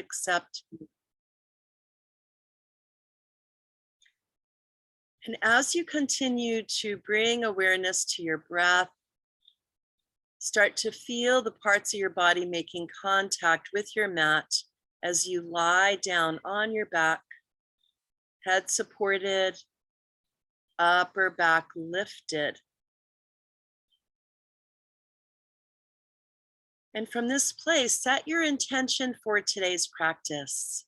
accept me. And as you continue to bring awareness to your breath, start to feel the parts of your body making contact with your mat as you lie down on your back, head supported, upper back lifted. And from this place, set your intention for today's practice.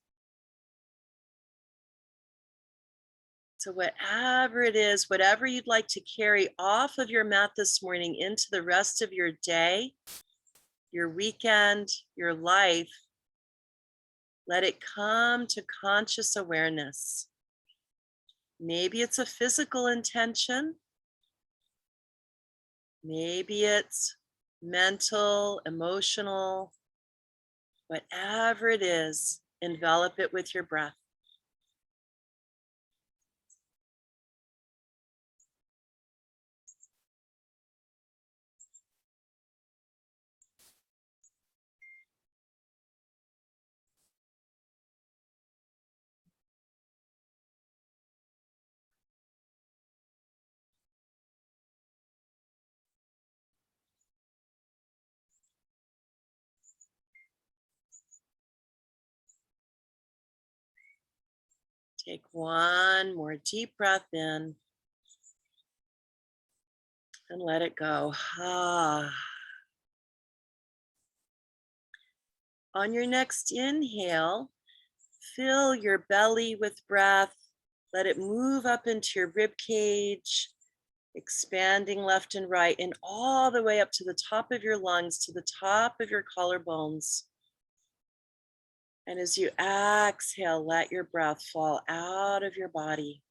So whatever it is, whatever you'd like to carry off of your mat this morning into the rest of your day, your weekend, your life, let it come to conscious awareness. Maybe it's a physical intention. Maybe it's mental, emotional, whatever it is, envelop it with your breath. Take one more deep breath in and let it go. On your next inhale, fill your belly with breath. Let it move up into your rib cage, expanding left and right and all the way up to the top of your lungs, to the top of your collarbones. And as you exhale, let your breath fall out of your body.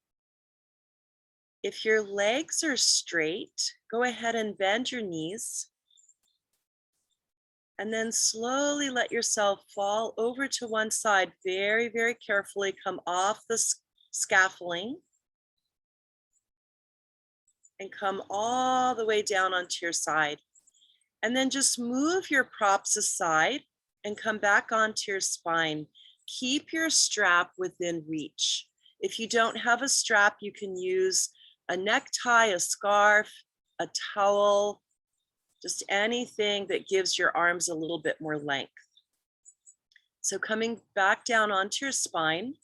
If your legs are straight, go ahead and bend your knees. And then slowly let yourself fall over to one side. Very, very carefully come off the scaffolding and come all the way down onto your side. And then just move your props aside and come back onto your spine. Keep your strap within reach. If you don't have a strap, you can use a necktie, a scarf, a towel, just anything that gives your arms a little bit more length. So coming back down onto your spine,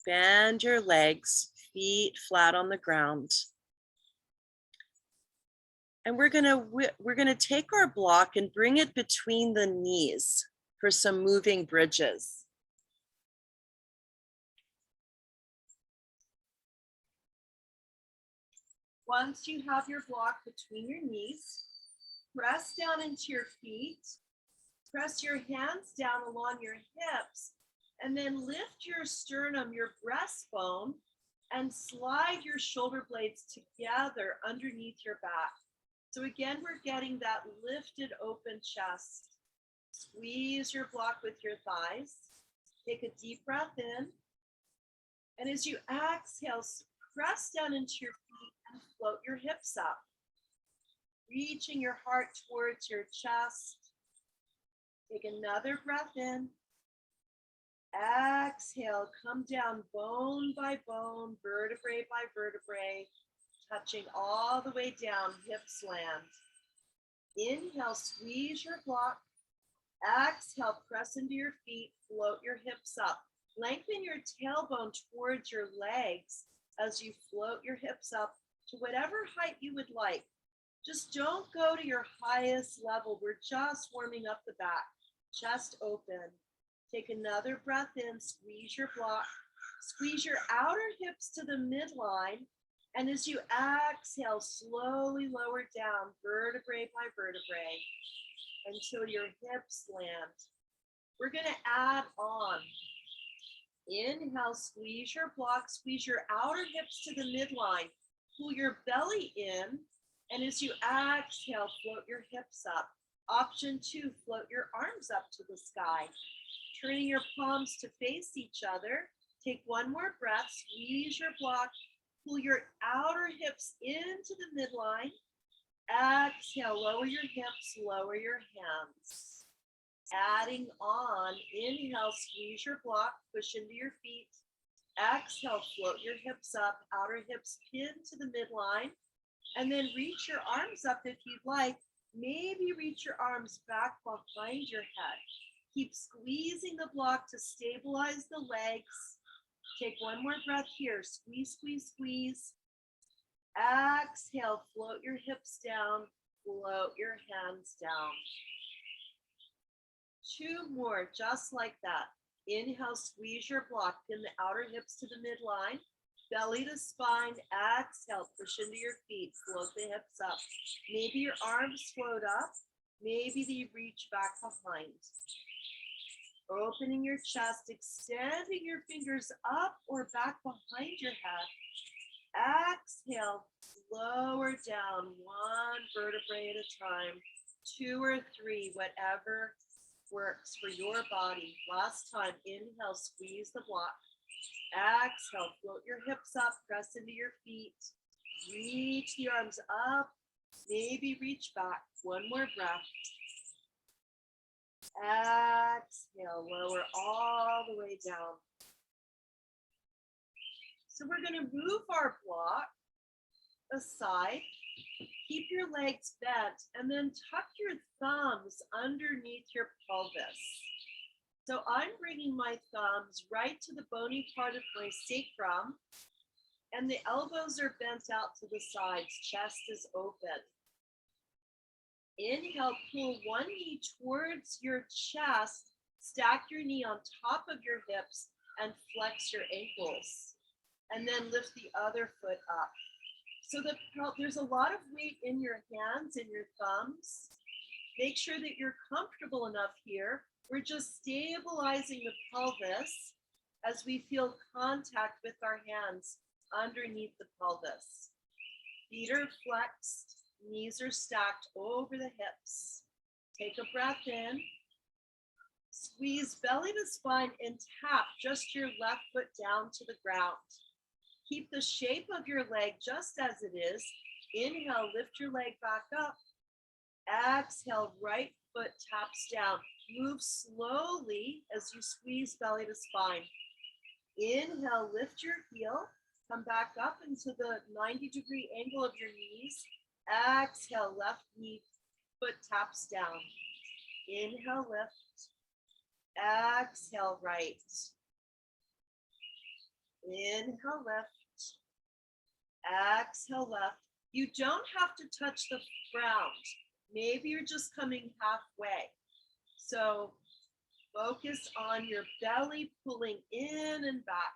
bend your legs, feet flat on the ground. And we're gonna take our block and bring it between the knees for some moving bridges. Once you have your block between your knees, press down into your feet, press your hands down along your hips, and then lift your sternum, your breastbone, and slide your shoulder blades together underneath your back. So again, we're getting that lifted open chest. Squeeze your block with your thighs. Take a deep breath in. And as you exhale, press down into your feet and float your hips up. Reaching your heart towards your chest. Take another breath in. Exhale, come down bone by bone, vertebrae by vertebrae, touching all the way down, hips land. Inhale, squeeze your block. Exhale, press into your feet, float your hips up. Lengthen your tailbone towards your legs as you float your hips up to whatever height you would like. Just don't go to your highest level. We're just warming up the back. Chest open. Take another breath in, squeeze your block. Squeeze your outer hips to the midline. And as you exhale, slowly lower down, vertebrae by vertebrae, until your hips land. We're going to add on. Inhale, squeeze your block, squeeze your outer hips to the midline. Pull your belly in. And as you exhale, float your hips up. Option 2, float your arms up to the sky. Turning your palms to face each other. Take one more breath, squeeze your block. Pull your outer hips into the midline. Exhale, lower your hips, lower your hands. Adding on, inhale, squeeze your block, push into your feet. Exhale, float your hips up, outer hips pin to the midline, and then reach your arms up if you'd like. Maybe reach your arms back behind your head. Keep squeezing the block to stabilize the legs. Take one more breath here. Squeeze, squeeze, squeeze. Exhale, float your hips down, float your hands down. Two more, just like that. Inhale, squeeze your block, pin the outer hips to the midline, belly to spine. Exhale, push into your feet, float the hips up. Maybe your arms float up, maybe they reach back behind. Opening your chest, extending your fingers up or back behind your head. Exhale, lower down, one vertebrae at a time, two or three, whatever works for your body. Last time, inhale, squeeze the block. Exhale, float your hips up, press into your feet. Reach the arms up, maybe reach back. One more breath. Exhale, lower all the way down. So we're going to move our block aside. Keep your legs bent and then tuck your thumbs underneath your pelvis. So I'm bringing my thumbs right to the bony part of my sacrum, and the elbows are bent out to the sides. Chest is open. Inhale, pull one knee towards your chest, stack your knee on top of your hips and flex your ankles. And then lift the other foot up. So there's a lot of weight in your hands and your thumbs. Make sure that you're comfortable enough here. We're just stabilizing the pelvis as we feel contact with our hands underneath the pelvis. Feet are flexed, knees are stacked over the hips. Take a breath in. Squeeze belly to spine and tap just your left foot down to the ground. Keep the shape of your leg just as it is. Inhale, lift your leg back up. Exhale, right foot taps down. Move slowly as you squeeze belly to spine. Inhale, lift your heel. Come back up into the 90-degree angle of your knees. Exhale, left knee, foot taps down. Inhale, lift. Exhale, right. Inhale, lift. Exhale, left. You don't have to touch the ground. Maybe you're just coming halfway. So focus on your belly pulling in and back,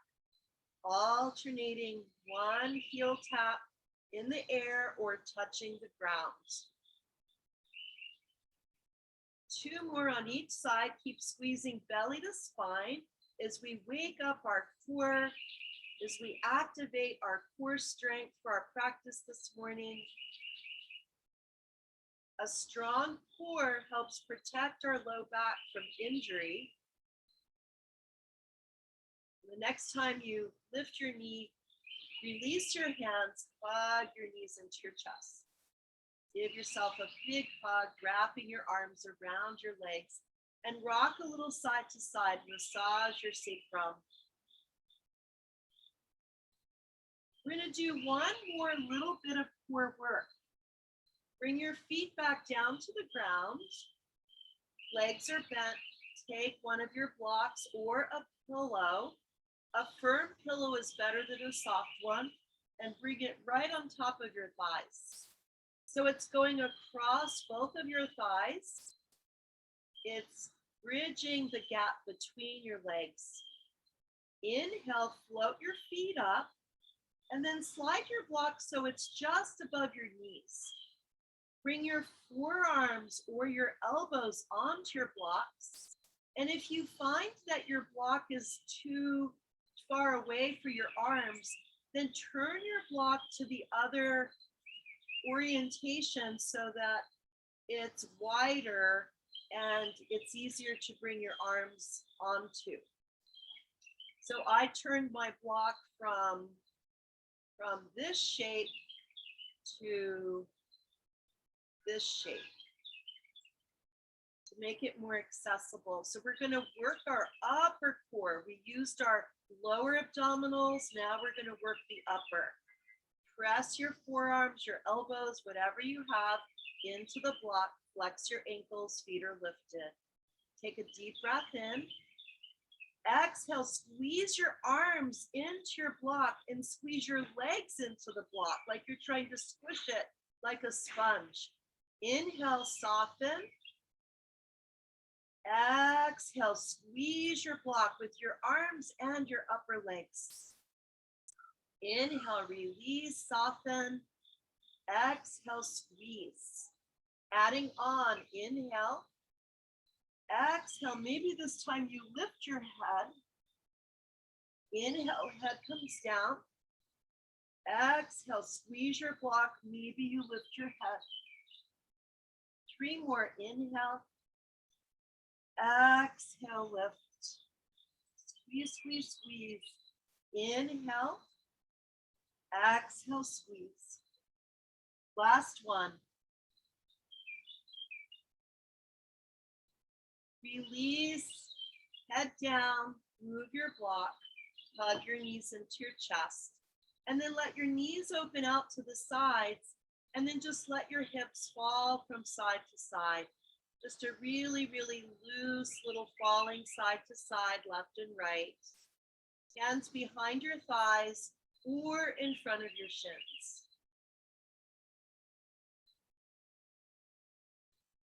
alternating one heel tap in the air or touching the ground. Two more on each side. Keep squeezing belly to spine as we wake up our core, as we activate our core strength for our practice this morning. A strong core helps protect our low back from injury. The next time you lift your knee, release your hands, hug your knees into your chest. Give yourself a big hug, wrapping your arms around your legs, and rock a little side to side. Massage your sacrum. We're going to do one more little bit of core work. Bring your feet back down to the ground. Legs are bent. Take one of your blocks or a pillow. A firm pillow is better than a soft one, and bring it right on top of your thighs. So it's going across both of your thighs. It's bridging the gap between your legs. Inhale, float your feet up, and then slide your block so it's just above your knees. Bring your forearms or your elbows onto your blocks. And if you find that your block is too far away for your arms, then turn your block to the other orientation so that it's wider and it's easier to bring your arms onto. So I turned my block from this shape to this shape. to make it more accessible. So we're going to work our upper core. We used our lower abdominals. Now we're going to work the upper. Press your forearms, your elbows, whatever you have into the block. Flex your ankles, feet are lifted. Take a deep breath in. Exhale, squeeze your arms into your block and squeeze your legs into the block like you're trying to squish it like a sponge. Inhale, soften. Exhale, squeeze your block with your arms and your upper legs. Inhale, release, soften. Exhale, squeeze. Adding on, inhale. Exhale, maybe this time you lift your head. Inhale, head comes down. Exhale, squeeze your block. Maybe you lift your head. 3 more, inhale. Exhale, lift. Squeeze, squeeze, squeeze. Inhale. Exhale, squeeze. Last one. Release, head down, move your block, hug your knees into your chest, and then let your knees open out to the sides, and then just let your hips fall from side to side. Just a really, really loose little falling side to side, left and right. Hands behind your thighs or in front of your shins.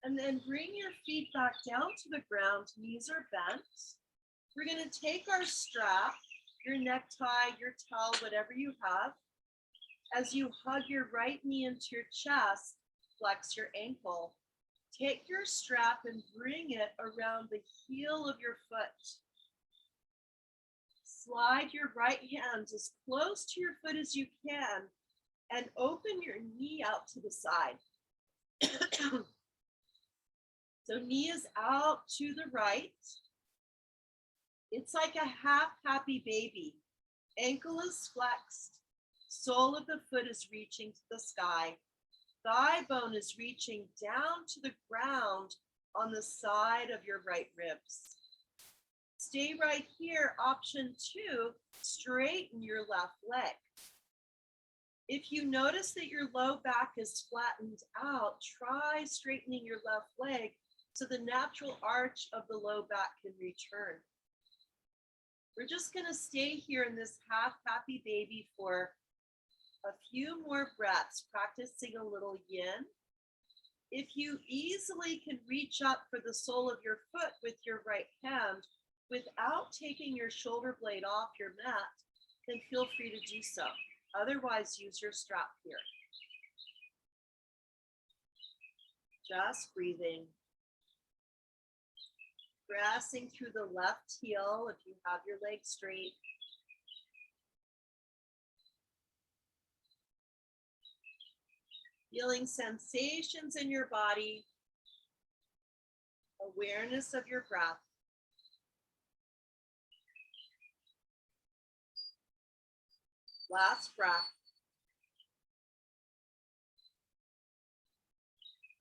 And then bring your feet back down to the ground, knees are bent. We're going to take our strap, your necktie, your towel, whatever you have. As you hug your right knee into your chest, flex your ankle. Take your strap and bring it around the heel of your foot. Slide your right hand as close to your foot as you can and open your knee out to the side. So knee is out to the right. It's like a half happy baby. Ankle is flexed. Sole of the foot is reaching to the sky. Thigh bone is reaching down to the ground on the side of your right ribs. Stay right here. Option 2, straighten your left leg. If you notice that your low back is flattened out, try straightening your left leg so the natural arch of the low back can return. We're just going to stay here in this half happy baby for a few more breaths, practicing a little yin. If you easily can reach up for the sole of your foot with your right hand without taking your shoulder blade off your mat, then feel free to do so. Otherwise, use your strap here. Just breathing. Pressing through the left heel if you have your leg straight. Feeling sensations in your body. Awareness of your breath. Last breath.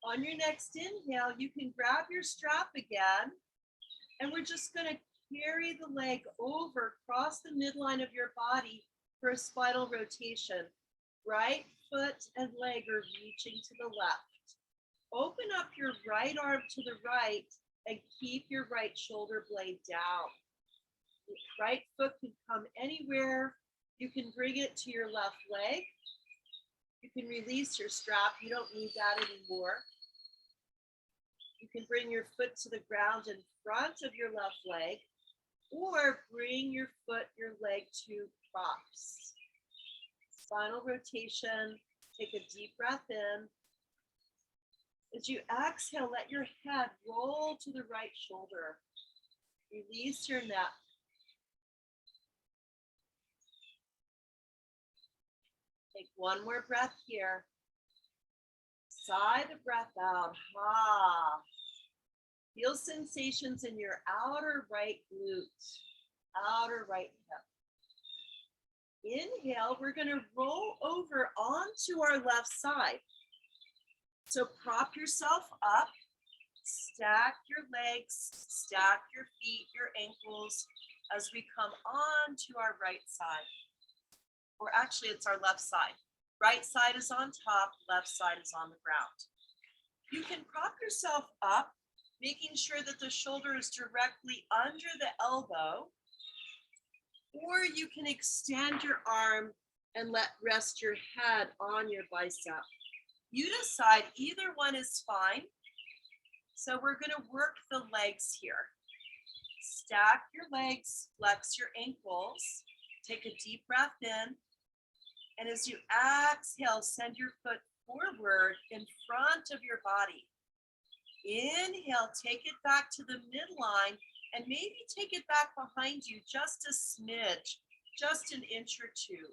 On your next inhale, you can grab your strap again, and we're just going to carry the leg over across the midline of your body for a spinal rotation. Right foot and leg are reaching to the left. Open up your right arm to the right and keep your right shoulder blade down. The right foot can come anywhere. You can bring it to your left leg. You can release your strap. You don't need that anymore. You can bring your foot to the ground in front of your left leg, or bring your foot, your leg to props. Spinal rotation. Take a deep breath in. As you exhale, let your head roll to the right shoulder. Release your neck. Take one more breath here. Sigh the breath out. Ha. Feel sensations in your outer right glute, outer right hip. Inhale, we're going to roll over onto our left side. So prop yourself up. Stack your legs, stack your feet, your ankles as we come on to our right side. Or actually, it's our left side. Right side is on top, left side is on the ground. You can prop yourself up, making sure that the shoulder is directly under the elbow, or you can extend your arm and rest your head on your bicep. You decide, either one is fine. So we're going to work the legs here. Stack your legs, flex your ankles, take a deep breath in, and as you exhale, send your foot forward in front of your body. Inhale, take it back to the midline, and maybe take it back behind you just a smidge, just an inch or two.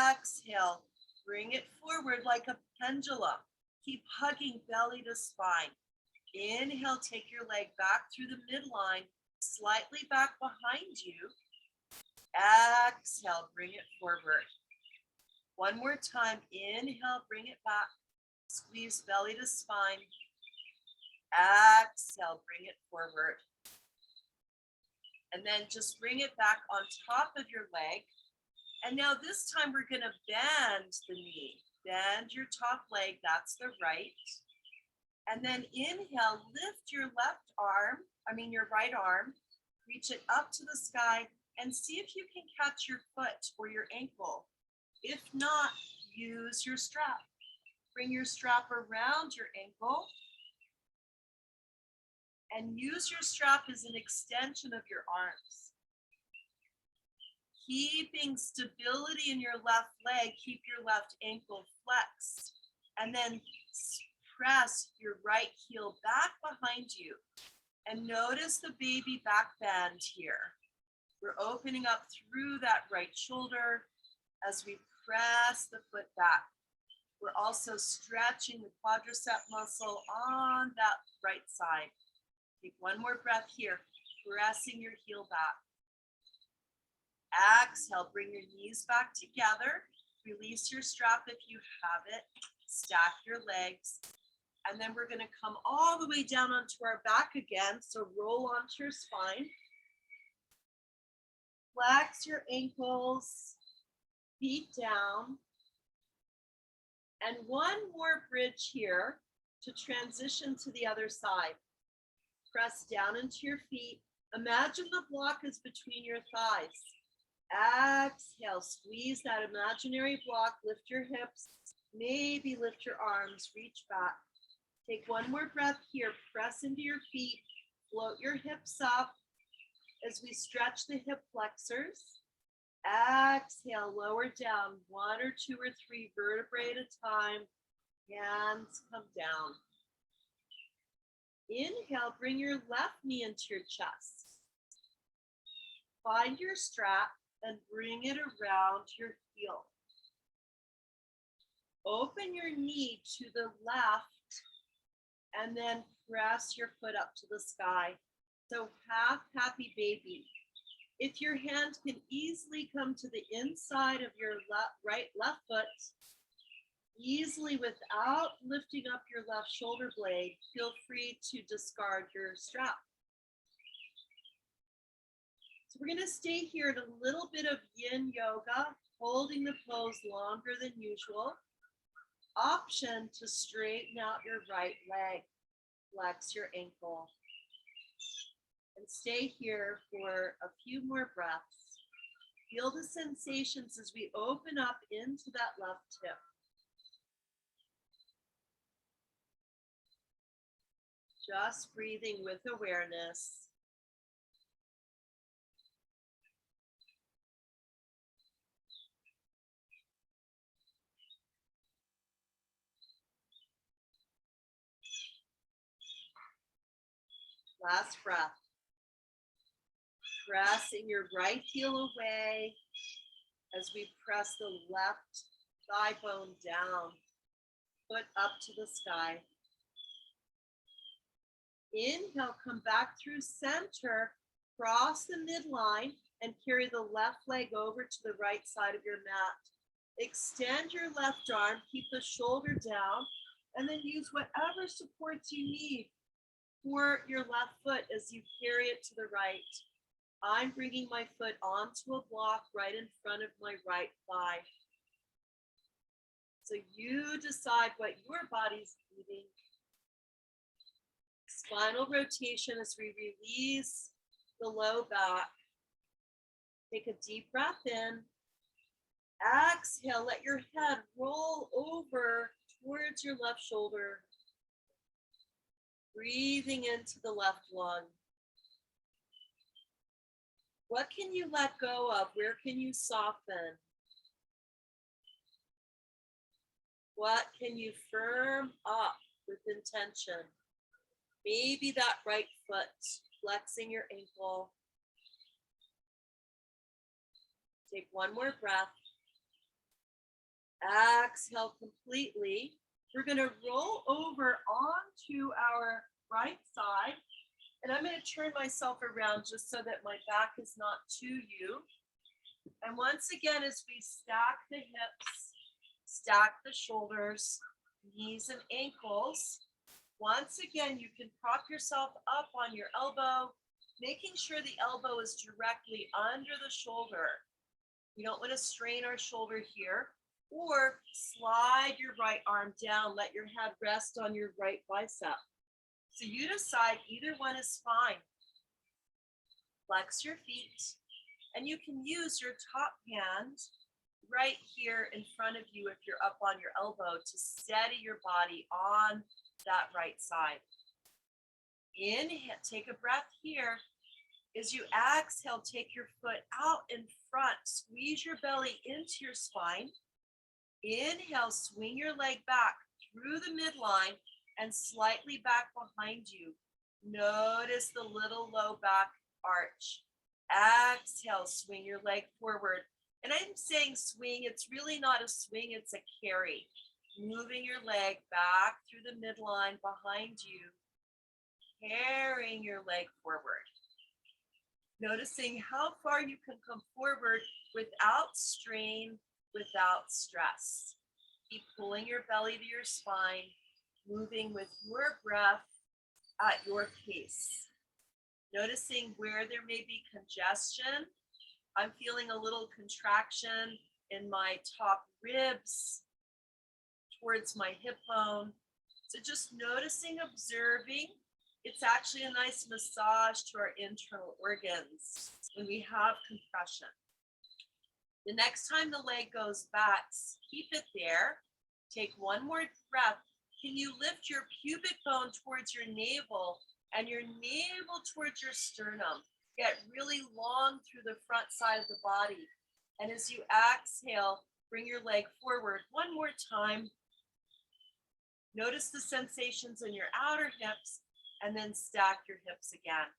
Exhale, bring it forward like a pendulum. Keep hugging belly to spine. Inhale, take your leg back through the midline, slightly back behind you. Exhale, bring it forward. One more time, inhale, bring it back. Squeeze belly to spine. Exhale, bring it forward. And then just bring it back on top of your leg. And now this time we're going to bend the knee. Bend your top leg, that's the right. And then inhale, lift your your right arm, reach it up to the sky, and see if you can catch your foot or your ankle. If not, use your strap. Bring your strap around your ankle and use your strap as an extension of your arms. Keeping stability in your left leg, keep your left ankle flexed, and then press your right heel back behind you. And notice the baby back bend here. We're opening up through that right shoulder as we press the foot back. We're also stretching the quadricep muscle on that right side. Take one more breath here, pressing your heel back. Exhale, bring your knees back together. Release your strap if you have it. Stack your legs. And then we're going to come all the way down onto our back again. So roll onto your spine. Flex your ankles, feet down. And one more bridge here to transition to the other side. Press down into your feet. Imagine the block is between your thighs. Exhale, squeeze that imaginary block, lift your hips, maybe lift your arms, reach back. Take one more breath here, press into your feet, float your hips up as we stretch the hip flexors. Exhale, lower down, 1 or 2 or 3 vertebrae at a time, hands come down. Inhale, bring your left knee into your chest. Find your strap and bring it around your heel. Open your knee to the left and then press your foot up to the sky. So half happy baby. If your hand can easily come to the inside of your left foot, easily without lifting up your left shoulder blade, feel free to discard your strap. So we're going to stay here in a little bit of yin yoga, holding the pose longer than usual. Option to straighten out your right leg, flex your ankle, and stay here for a few more breaths. Feel the sensations as we open up into that left hip. Just breathing with awareness. Last breath. Pressing your right heel away as we press the left thigh bone down, foot up to the sky. Inhale, come back through center, cross the midline, and carry the left leg over to the right side of your mat. Extend your left arm, keep the shoulder down, and then use whatever supports you need. support your left foot as you carry it to the right. I'm bringing my foot onto a block right in front of my right thigh. So you decide what your body's needing. Spinal rotation as we release the low back. Take a deep breath in. Exhale, let your head roll over towards your left shoulder. Breathing into the left lung. What can you let go of? Where can you soften? What can you firm up with intention? Maybe that right foot, flexing your ankle. Take one more breath. Exhale completely. We're going to roll over onto our right side. And I'm going to turn myself around just so that my back is not to you. And once again, as we stack the hips, stack the shoulders, knees and ankles. Once again, you can prop yourself up on your elbow, making sure the elbow is directly under the shoulder. We don't want to strain our shoulder here. Or slide your right arm down, let your head rest on your right bicep. So you decide, either one is fine. Flex your feet, and you can use your top hand right here in front of you if you're up on your elbow to steady your body on that right side. Inhale, take a breath here. As you exhale, take your foot out in front, squeeze your belly into your spine. Inhale, swing your leg back through the midline and slightly back behind you. Notice the little low back arch. Exhale, swing your leg forward. And I'm saying swing, it's really not a swing, it's a carry. Moving your leg back through the midline behind you, carrying your leg forward. Noticing how far you can come forward without strain, without stress. Keep pulling your belly to your spine, moving with your breath at your pace. Noticing where there may be congestion. I'm feeling a little contraction in my top ribs towards my hip bone. So just noticing, observing. It's actually a nice massage to our internal organs when we have compression. The next time the leg goes back, keep it there. Take one more breath. Can you lift your pubic bone towards your navel and your navel towards your sternum? Get really long through the front side of the body. And as you exhale, bring your leg forward one more time. Notice the sensations in your outer hips and then stack your hips again.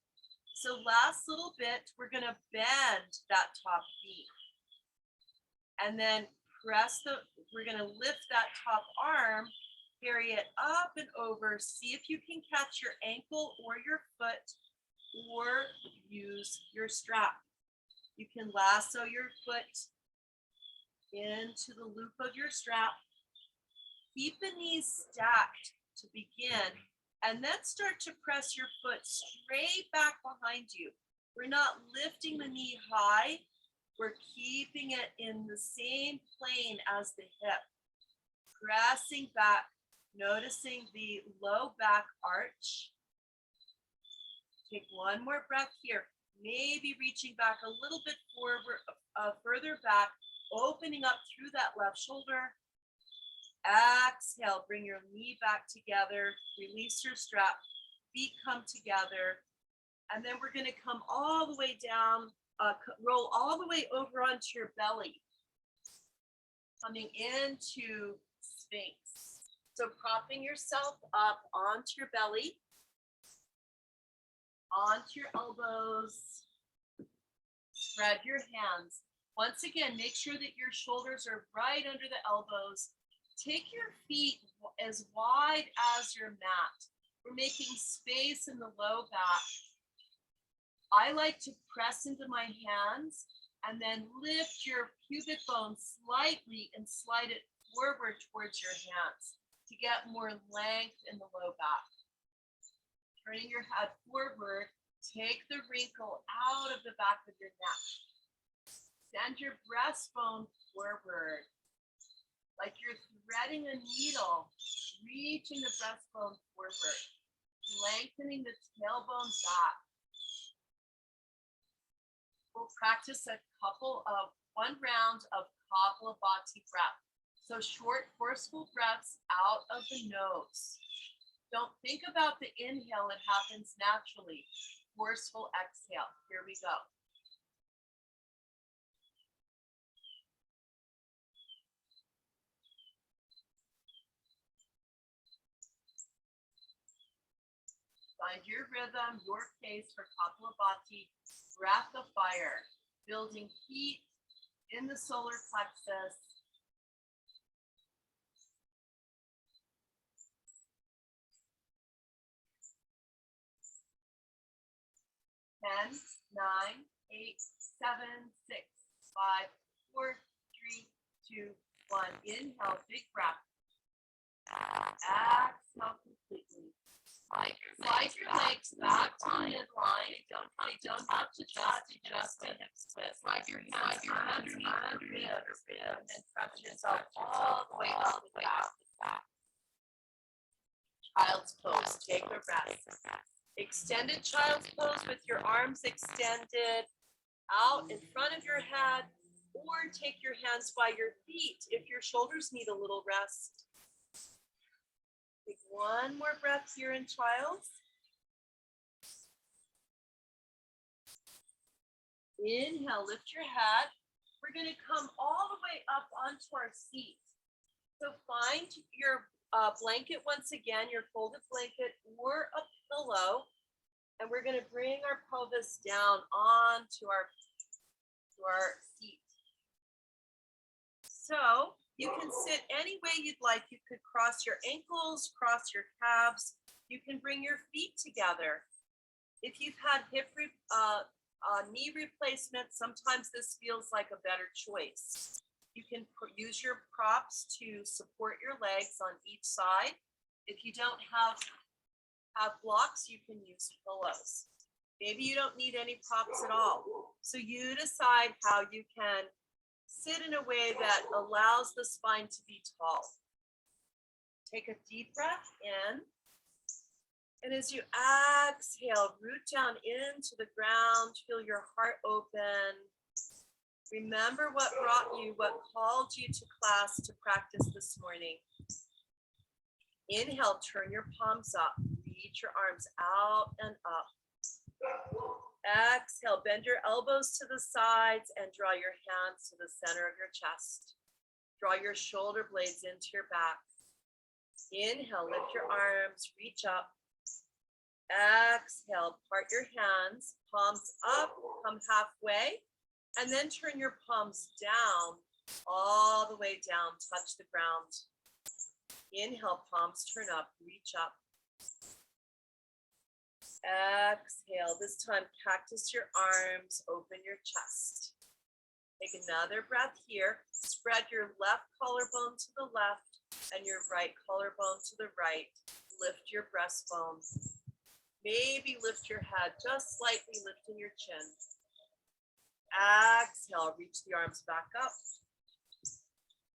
So last little bit, we're going to bend that top knee. And then we're going to lift that top arm, carry it up and over. See if you can catch your ankle or your foot, or use your strap. You can lasso your foot into the loop of your strap. Keep the knees stacked to begin, and then start to press your foot straight back behind you. We're not lifting the knee high. We're keeping it in the same plane as the hip. Pressing back, noticing the low back arch. Take one more breath here. Maybe reaching back a little bit forward, further back, opening up through that left shoulder. Exhale, bring your knee back together. Release your strap. Feet come together. And then we're going to come all the way down. Roll all the way over onto your belly, coming into Sphinx. So propping yourself up onto your belly, onto your elbows, spread your hands. Once again, make sure that your shoulders are right under the elbows. Take your feet as wide as your mat. We're making space in the low back. I like to press into my hands and then lift your pubic bone slightly and slide it forward towards your hands to get more length in the low back. Turning your head forward, take the wrinkle out of the back of your neck. Send your breastbone forward, like you're threading a needle, reaching the breastbone forward, lengthening the tailbone back. We'll practice one round of Kapalabhati breath. So short, forceful breaths out of the nose. Don't think about the inhale, it happens naturally. Forceful exhale. Here we go. Find your rhythm, your pace for Kapalabhati. Breath of fire, building heat in the solar plexus. 10, 9, 8, 7, 6, 5, 4, 3, 2, 1. Inhale, big breath. Exhale completely. Slide your legs back to midline. They don't have to just the hips with. Slide your hands underneath your rib and press yourself all the way up the back. Child's pose. Take a breath. Extended child's pose with your arms extended out in front of your head, or take your hands by your feet if your shoulders need a little rest. Take one more breath here in child's. Inhale, lift your head. We're going to come all the way up onto our seat. So find your blanket once again, your folded blanket or a pillow, and we're going to bring our pelvis down onto our seat. So you can sit any way you'd like. You could cross your ankles, cross your calves. You can bring your feet together. If you've had knee replacement, sometimes this feels like a better choice. You can use your props to support your legs on each side. If you don't have blocks, you can use pillows. Maybe you don't need any props at all. So you decide how you can sit in a way that allows the spine to be tall. Take a deep breath in. And as you exhale, root down into the ground, feel your heart open. Remember what called you to class to practice this morning. Inhale, turn your palms up, reach your arms out and up. Exhale, bend your elbows to the sides and draw your hands to the center of your chest. Draw your shoulder blades into your back. Inhale, lift your arms, reach up. Exhale, part your hands, palms up, come halfway, and then turn your palms down, all the way down, touch the ground. Inhale, palms turn up, reach up. Exhale, this time cactus your arms, open your chest. Take another breath here. Spread your left collarbone to the left and your right collarbone to the right. Lift your breastbone. Maybe lift your head, just slightly lifting your chin. Exhale, reach the arms back up.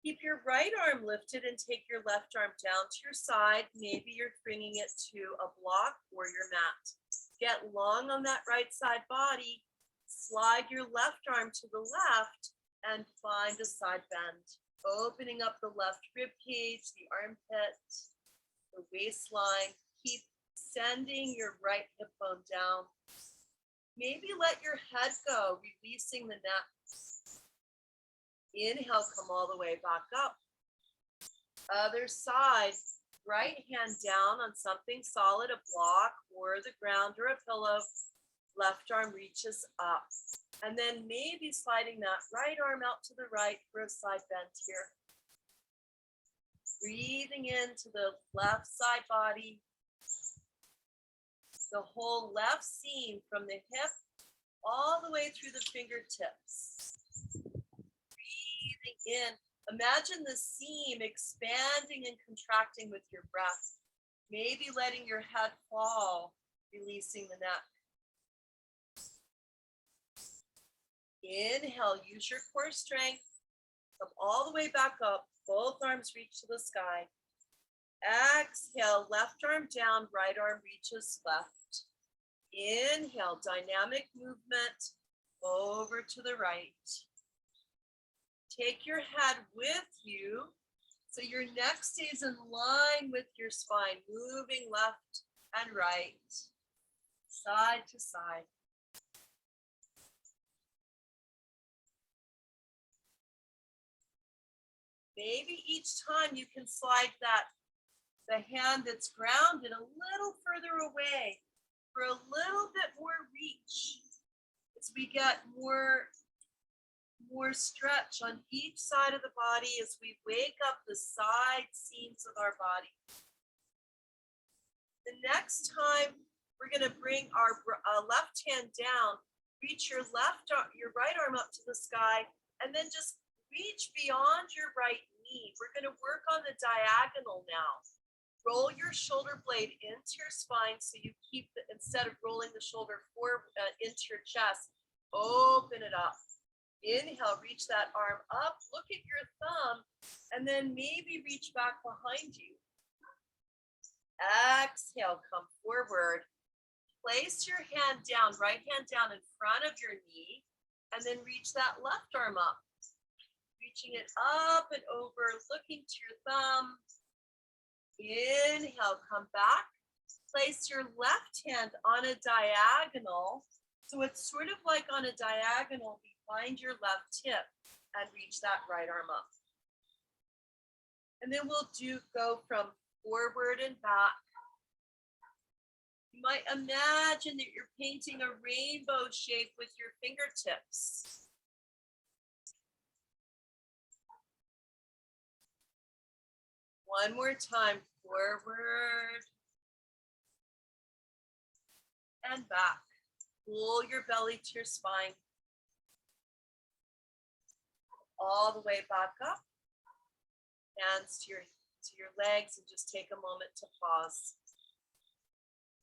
Keep your right arm lifted and take your left arm down to your side. Maybe you're bringing it to a block or your mat. Get long on that right side body. Slide your left arm to the left and find a side bend. Opening up the left rib cage, the armpit, the waistline. Keep sending your right hip bone down. Maybe let your head go, releasing the neck. Inhale, come all the way back up. Other side, right hand down on something solid, a block or the ground or a pillow. Left arm reaches up. And then maybe sliding that right arm out to the right for a side bend here. Breathing into the left side body. The whole left seam from the hip all the way through the fingertips. Breathing in. Imagine the seam expanding and contracting with your breath. Maybe letting your head fall releasing the neck. Inhale, use your core strength. Come all the way back up. Both arms reach to the sky. Exhale, left arm down, right arm reaches left. Inhale, dynamic movement over to the right. Take your head with you so your neck stays in line with your spine, moving left and right, side to side. Maybe each time you can slide the hand that's grounded a little further away for a little bit more reach as we get more stretch on each side of the body as we wake up the side seams of our body. The next time we're going to bring our left hand down, reach your right arm up to the sky, and then just reach beyond your right knee. We're going to work on the diagonal now. Roll your shoulder blade into your spine so you keep instead of rolling the shoulder forward into your chest, open it up. Inhale, reach that arm up, look at your thumb, and then maybe reach back behind you. Exhale, come forward. Place your hand down, right hand down in front of your knee, and then reach that left arm up. Reaching it up and over, looking to your thumb. Inhale, come back. Place your left hand on a diagonal. So it's sort of like on a diagonal behind your left hip, and reach that right arm up. And then we'll go from forward and back. You might imagine that you're painting a rainbow shape with your fingertips. One more time, forward and back. Pull your belly to your spine. All the way back up. Hands to your legs, and just take a moment to pause.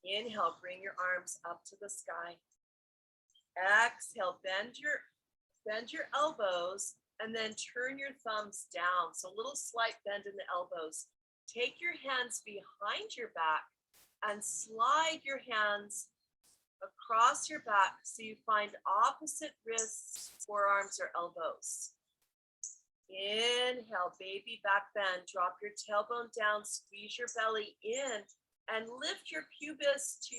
Inhale, bring your arms up to the sky. Exhale, bend your elbows, and then turn your thumbs down. So a little slight bend in the elbows. Take your hands behind your back and slide your hands across your back so you find opposite wrists, forearms, or elbows. Inhale, baby back bend. Drop your tailbone down, squeeze your belly in, and lift your pubis to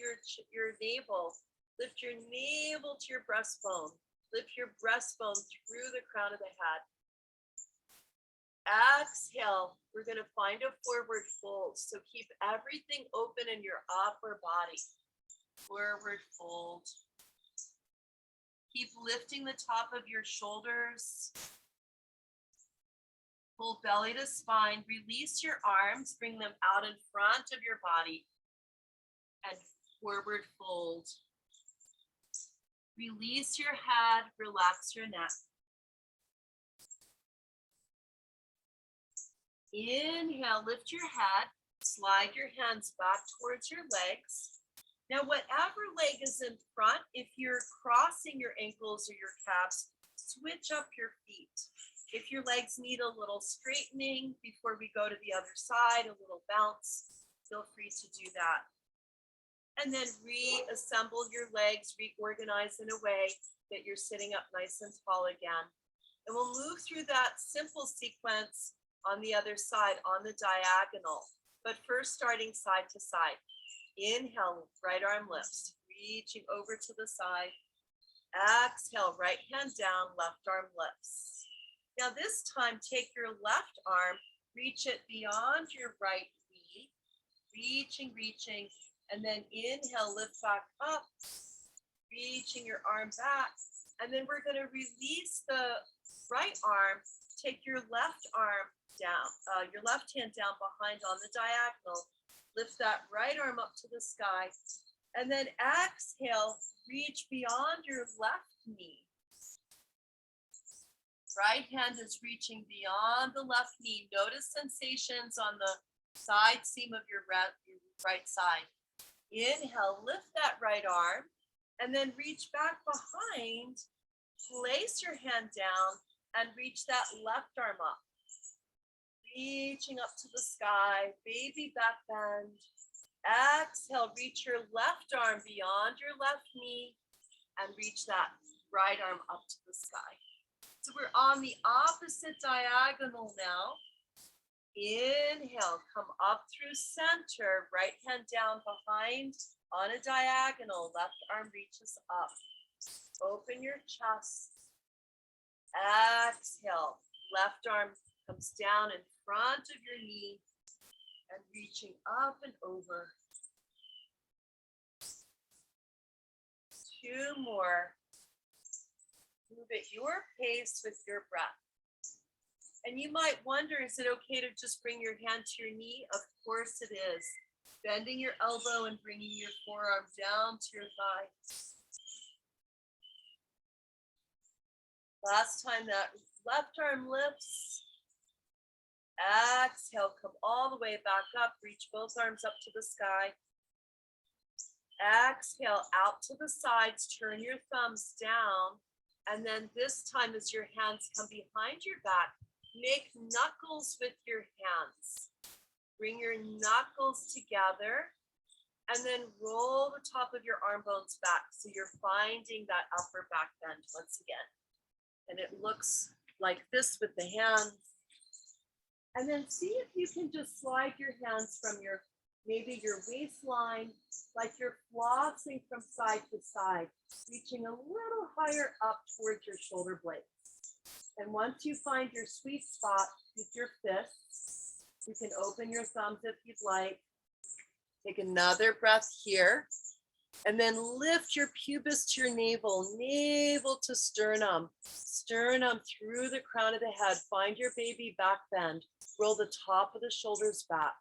your navel. Lift your navel to your breastbone. Lift your breastbone through the crown of the head. Exhale, we're going to find a forward fold. So keep everything open in your upper body. Forward fold. Keep lifting the top of your shoulders. Pull belly to spine. Release your arms. Bring them out in front of your body. And forward fold. Release your head. Relax your neck. Inhale, lift your head. Slide your hands back towards your legs. Now, whatever leg is in front, if you're crossing your ankles or your calves, switch up your feet. If your legs need a little straightening before we go to the other side, a little bounce, feel free to do that. And then reassemble your legs, reorganize in a way that you're sitting up nice and tall again. And we'll move through that simple sequence on the other side, on the diagonal. But first, starting side to side. Inhale, right arm lifts, reaching over to the side. Exhale, right hand down, left arm lifts. Now this time, take your left arm, reach it beyond your right knee, reaching, and then inhale, lift back up, reaching your arm back. And then we're going to release the right arm, take your left arm down, your left hand down behind on the diagonal, lift that right arm up to the sky, and then exhale, reach beyond your left knee. Right hand is reaching beyond the left knee. Notice sensations on the side seam of your right side. Inhale, lift that right arm, and then reach back behind. Place your hand down and reach that left arm up. Reaching up to the sky, baby back bend. Exhale, reach your left arm beyond your left knee and reach that right arm up to the sky. So we're on the opposite diagonal now. Inhale, come up through center, right hand down behind on a diagonal, left arm reaches up. Open your chest. Exhale, left arm comes down in front of your knee and reaching up and over. 2 more. Move at your pace with your breath. And you might wonder, is it okay to just bring your hand to your knee? Of course it is. Bending your elbow and bringing your forearm down to your thigh. Last time that left arm lifts. Exhale, come all the way back up. Reach both arms up to the sky. Exhale, out to the sides. Turn your thumbs down. And then this time as your hands come behind your back, make knuckles with your hands. Bring your knuckles together and then roll the top of your arm bones back. So you're finding that upper back bend once again. And it looks like this with the hands. And then see if you can just slide your hands from maybe your waistline, like you're flossing from side to side, reaching a little higher up towards your shoulder blades. And once you find your sweet spot with your fists, you can open your thumbs if you'd like. Take another breath here. And then lift your pubis to your navel, navel to sternum, sternum through the crown of the head. Find your baby back bend. Roll the top of the shoulders back.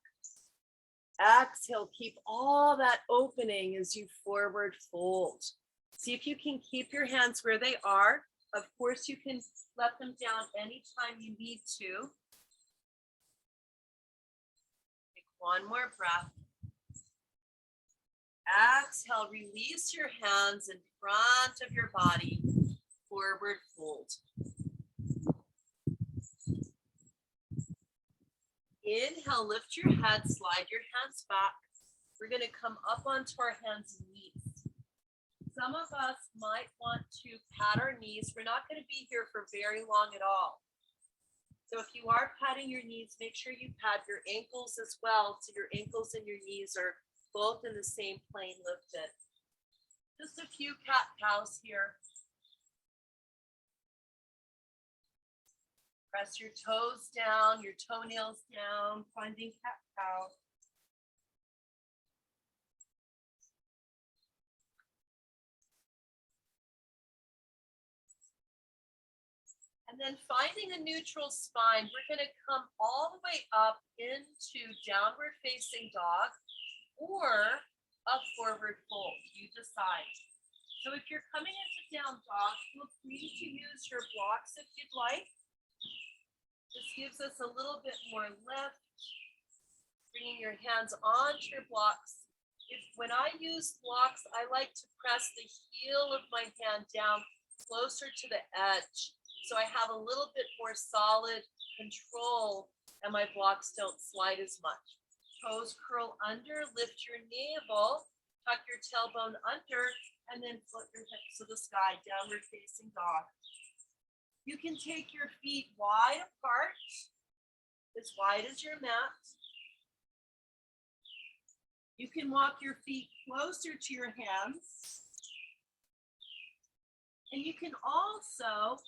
Exhale, keep all that opening as you forward fold. See if you can keep your hands where they are. Of course, you can let them down anytime you need to. Take one more breath. Exhale, release your hands in front of your body, forward fold. Inhale, lift your head, slide your hands back. We're going to come up onto our hands and knees. Some of us might want to pat our knees. We're not going to be here for very long at all. So if you are patting your knees, make sure you pat your ankles as well, so your ankles and your knees are both in the same plane lifted. Just a few cat-cows here. Press your toes down, your toenails down, finding cat-cow. And then finding a neutral spine, we're going to come all the way up into downward facing dog or a forward fold, you decide. So if you're coming into down dog, feel free to use your blocks if you'd like. This gives us a little bit more lift, bringing your hands onto your blocks. When I use blocks, I like to press the heel of my hand down closer to the edge, so I have a little bit more solid control and my blocks don't slide as much. Toes curl under, lift your navel, tuck your tailbone under, and then float your hips to the sky, downward facing dog. You can take your feet wide apart, as wide as your mat. You can walk your feet closer to your hands. And you can also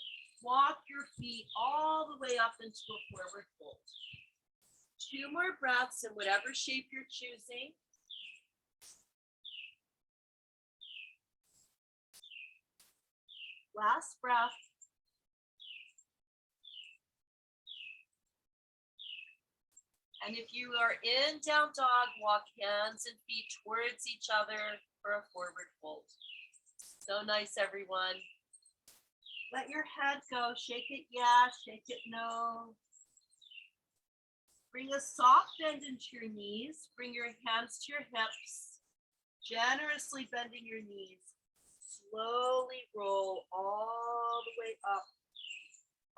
walk your feet all the way up into a forward fold. 2 more breaths in whatever shape you're choosing. Last breath. And if you are in down dog, walk hands and feet towards each other for a forward fold. So nice, everyone. Let your head go. Shake it yes, shake it no. Bring a soft bend into your knees. Bring your hands to your hips. Generously bending your knees. Slowly roll all the way up.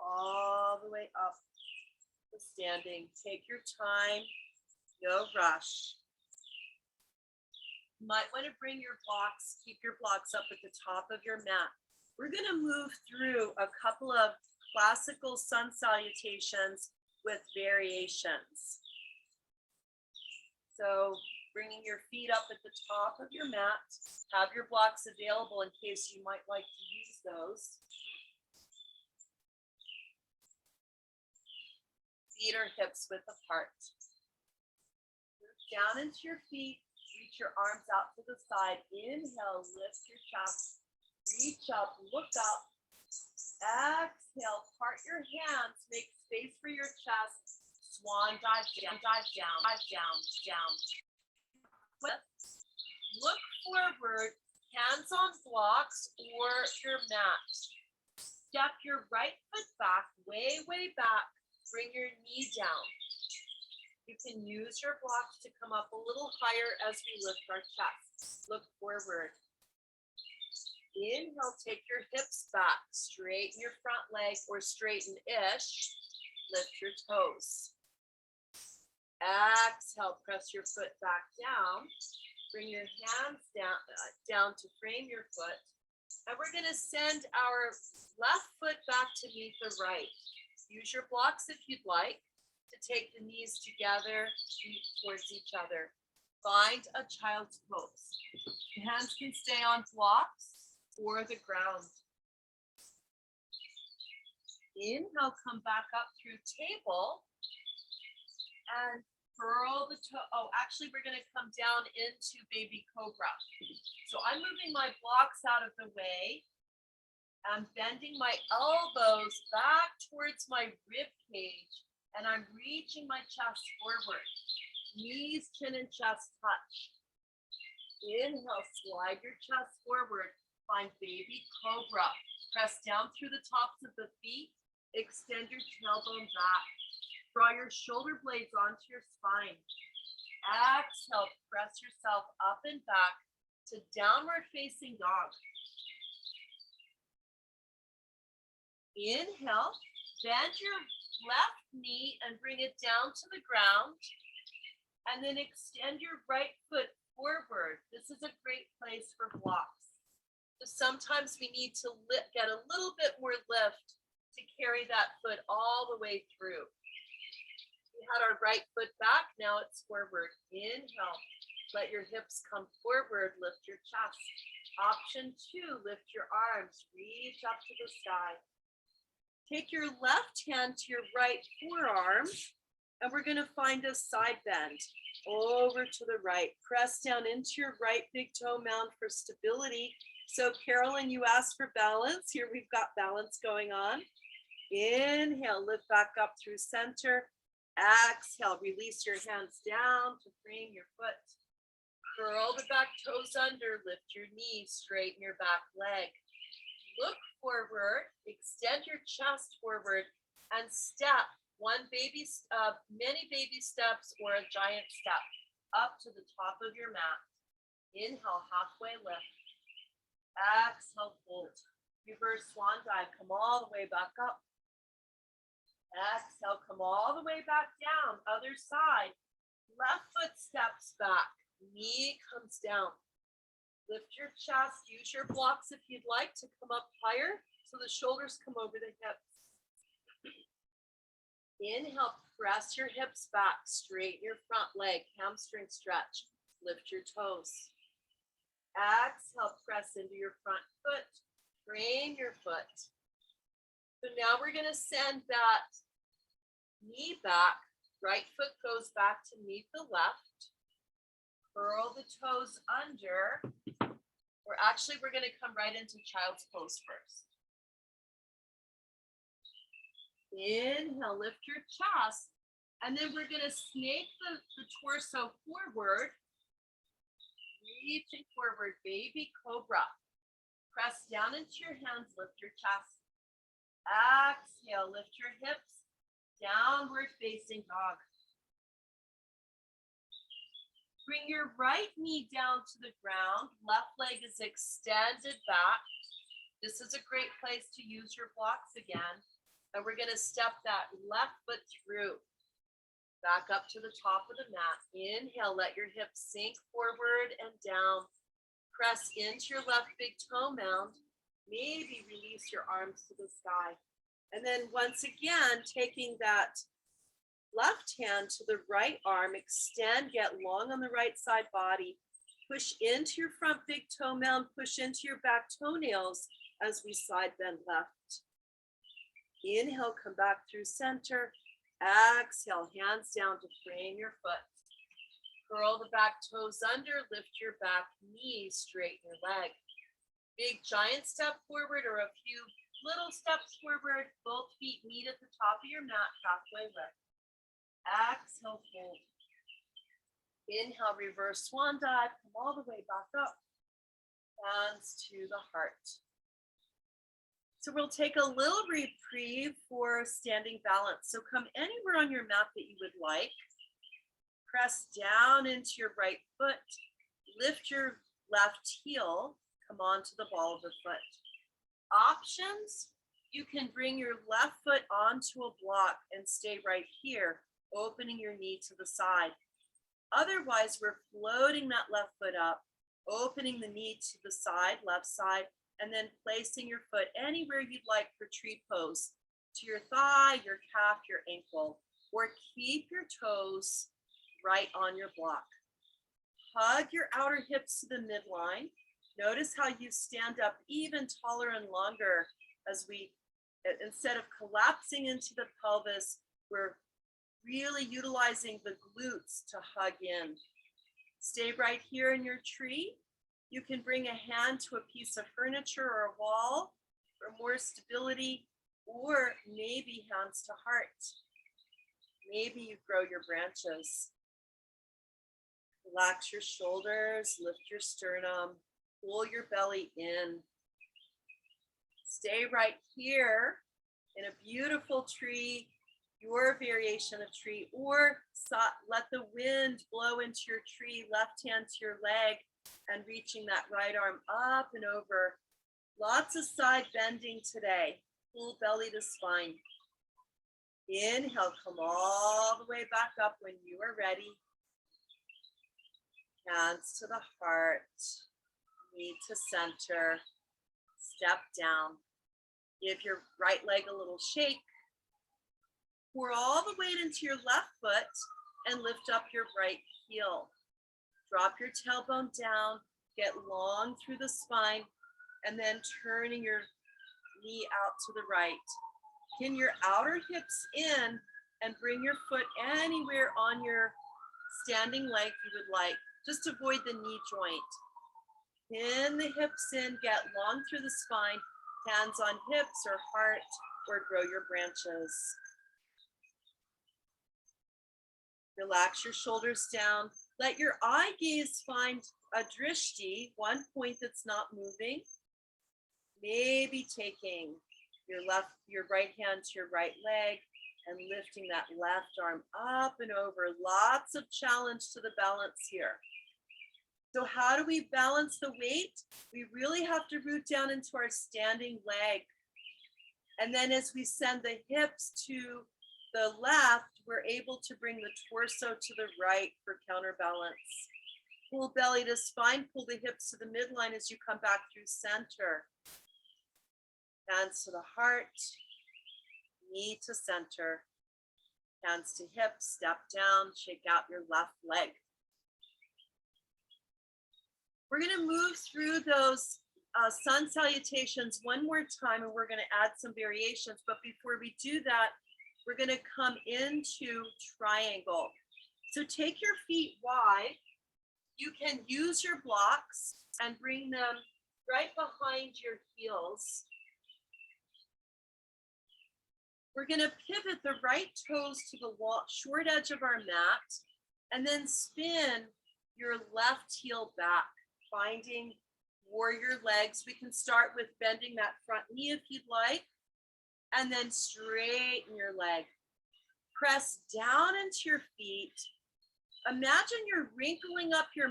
All the way up to standing. Take your time. No rush. You might want to bring your blocks, keep your blocks up at the top of your mat. We're going to move through a couple of classical sun salutations with variations. So bringing your feet up at the top of your mat, have your blocks available in case you might like to use those. Feet or hips width apart. Move down into your feet. Reach your arms out to the side. Inhale, lift your chest. Reach up, look up. Exhale, part your hands. Make space for your chest. Swan dive down, dive down, dive down, down. Look forward, hands on blocks or your mat. Step your right foot back, way, way back. Bring your knee down. You can use your blocks to come up a little higher as we lift our chest. Look forward. Inhale, take your hips back. Straighten your front leg or straighten-ish. Lift your toes. Exhale, press your foot back down. Bring your hands down to frame your foot. And we're going to send our left foot back to meet the right. Use your blocks if you'd like to take the knees together, feet towards each other. Find a child's pose. The hands can stay on blocks or the ground. Inhale, come back up through table and curl the toe. Oh, actually, we're going to come down into baby cobra. So I'm moving my blocks out of the way. I'm bending my elbows back towards my rib cage, and I'm reaching my chest forward. Knees, chin, and chest touch. Inhale, slide your chest forward. Find baby cobra. Press down through the tops of the feet. Extend your tailbone back. Draw your shoulder blades onto your spine. Exhale, press yourself up and back to downward facing dog. Inhale, bend your left knee and bring it down to the ground. And then extend your right foot forward. This is a great place for blocks. So sometimes we need to get a little bit more lift to carry that foot all the way through. We had our right foot back, now it's forward. Inhale, let your hips come forward, lift your chest. Option 2, lift your arms, reach up to the sky. Take your left hand to your right forearm, and we're going to find a side bend over to the right. Press down into your right big toe mound for stability. So Carolyn, you asked for balance. Here we've got balance going on. Inhale, lift back up through center. Exhale, release your hands down to frame your foot. Curl the back toes under, lift your knees, straighten your back leg. Look forward, extend your chest forward, and step many baby steps or a giant step up to the top of your mat. Inhale, halfway lift. Exhale, fold. Reverse swan dive, come all the way back up. Exhale, come all the way back down. Other side. Left foot steps back. Knee comes down. Lift your chest. Use your blocks if you'd like to come up higher so the shoulders come over the hips. Inhale, press your hips back. Straighten your front leg. Hamstring stretch. Lift your toes. Exhale, press into your front foot. Frame your foot. So now we're going to send that knee back. Right foot goes back to meet the left. Curl the toes under. We're going to come right into child's pose first. Inhale, lift your chest. And then we're going to snake the torso forward. Reaching forward, baby cobra. Press down into your hands, lift your chest. Exhale, lift your hips. Downward facing dog. Bring your right knee down to the ground. Left leg is extended back. This is a great place to use your blocks again. And we're going to step that left foot through. Back up to the top of the mat. Inhale, let your hips sink forward and down. Press into your left big toe mound. Maybe release your arms to the sky. And then once again, taking that left hand to the right arm, extend, get long on the right side body. Push into your front big toe mound, push into your back toenails as we side bend left. Inhale, come back through center. Exhale, hands down to frame your foot. Curl the back toes under, lift your back knee, straighten your leg. Big giant step forward or a few little steps forward. Both feet meet at the top of your mat, halfway lift. Exhale, fold. Inhale, reverse swan dive. Come all the way back up. Hands to the heart. So we'll take a little reprieve for standing balance. So come anywhere on your mat that you would like. Press down into your right foot. Lift your left heel. Come onto the ball of the foot. Options, you can bring your left foot onto a block and stay right here, opening your knee to the side. Otherwise, we're floating that left foot up, opening the knee to the side, left side, and then placing your foot anywhere you'd like for tree pose, to your thigh, your calf, your ankle, or keep your toes right on your block. Hug your outer hips to the midline. Notice how you stand up even taller and longer as we, instead of collapsing into the pelvis, we're really utilizing the glutes to hug in. Stay right here in your tree. You can bring a hand to a piece of furniture or a wall for more stability, or maybe hands to heart. Maybe you grow your branches. Relax your shoulders, lift your sternum, pull your belly in. Stay right here in a beautiful tree, your variation of tree, or let the wind blow into your tree, left hand to your leg, and reaching that right arm up and over. Lots of side bending today. Pull belly to spine. Inhale, come all the way back up when you are ready. Hands to the heart, knee to center, step down. Give your right leg a little shake. Pour all the weight into your left foot and lift up your right heel. Drop your tailbone down, get long through the spine, and then turning your knee out to the right. Pin your outer hips in and bring your foot anywhere on your standing leg you would like. Just avoid the knee joint. Pin the hips in, get long through the spine, hands on hips or heart, or grow your branches. Relax your shoulders down. Let your eye gaze find a drishti, one point that's not moving. Maybe taking your right hand to your right leg and lifting that left arm up and over. Lots of challenge to the balance here. So how do we balance the weight? We really have to root down into our standing leg. And then as we send the hips to the left, we're able to bring the torso to the right for counterbalance. Pull belly to spine, pull the hips to the midline as you come back through center. Hands to the heart, knee to center, hands to hips, step down, shake out your left leg. We're going to move through those sun salutations one more time, and we're going to add some variations. But before we do that, we're going to come into triangle. So take your feet wide. You can use your blocks and bring them right behind your heels. We're going to pivot the right toes to the short edge of our mat and then spin your left heel back, finding warrior legs. We can start with bending that front knee if you'd like, and then straighten your leg. Press down into your feet, Imagine you're wrinkling up your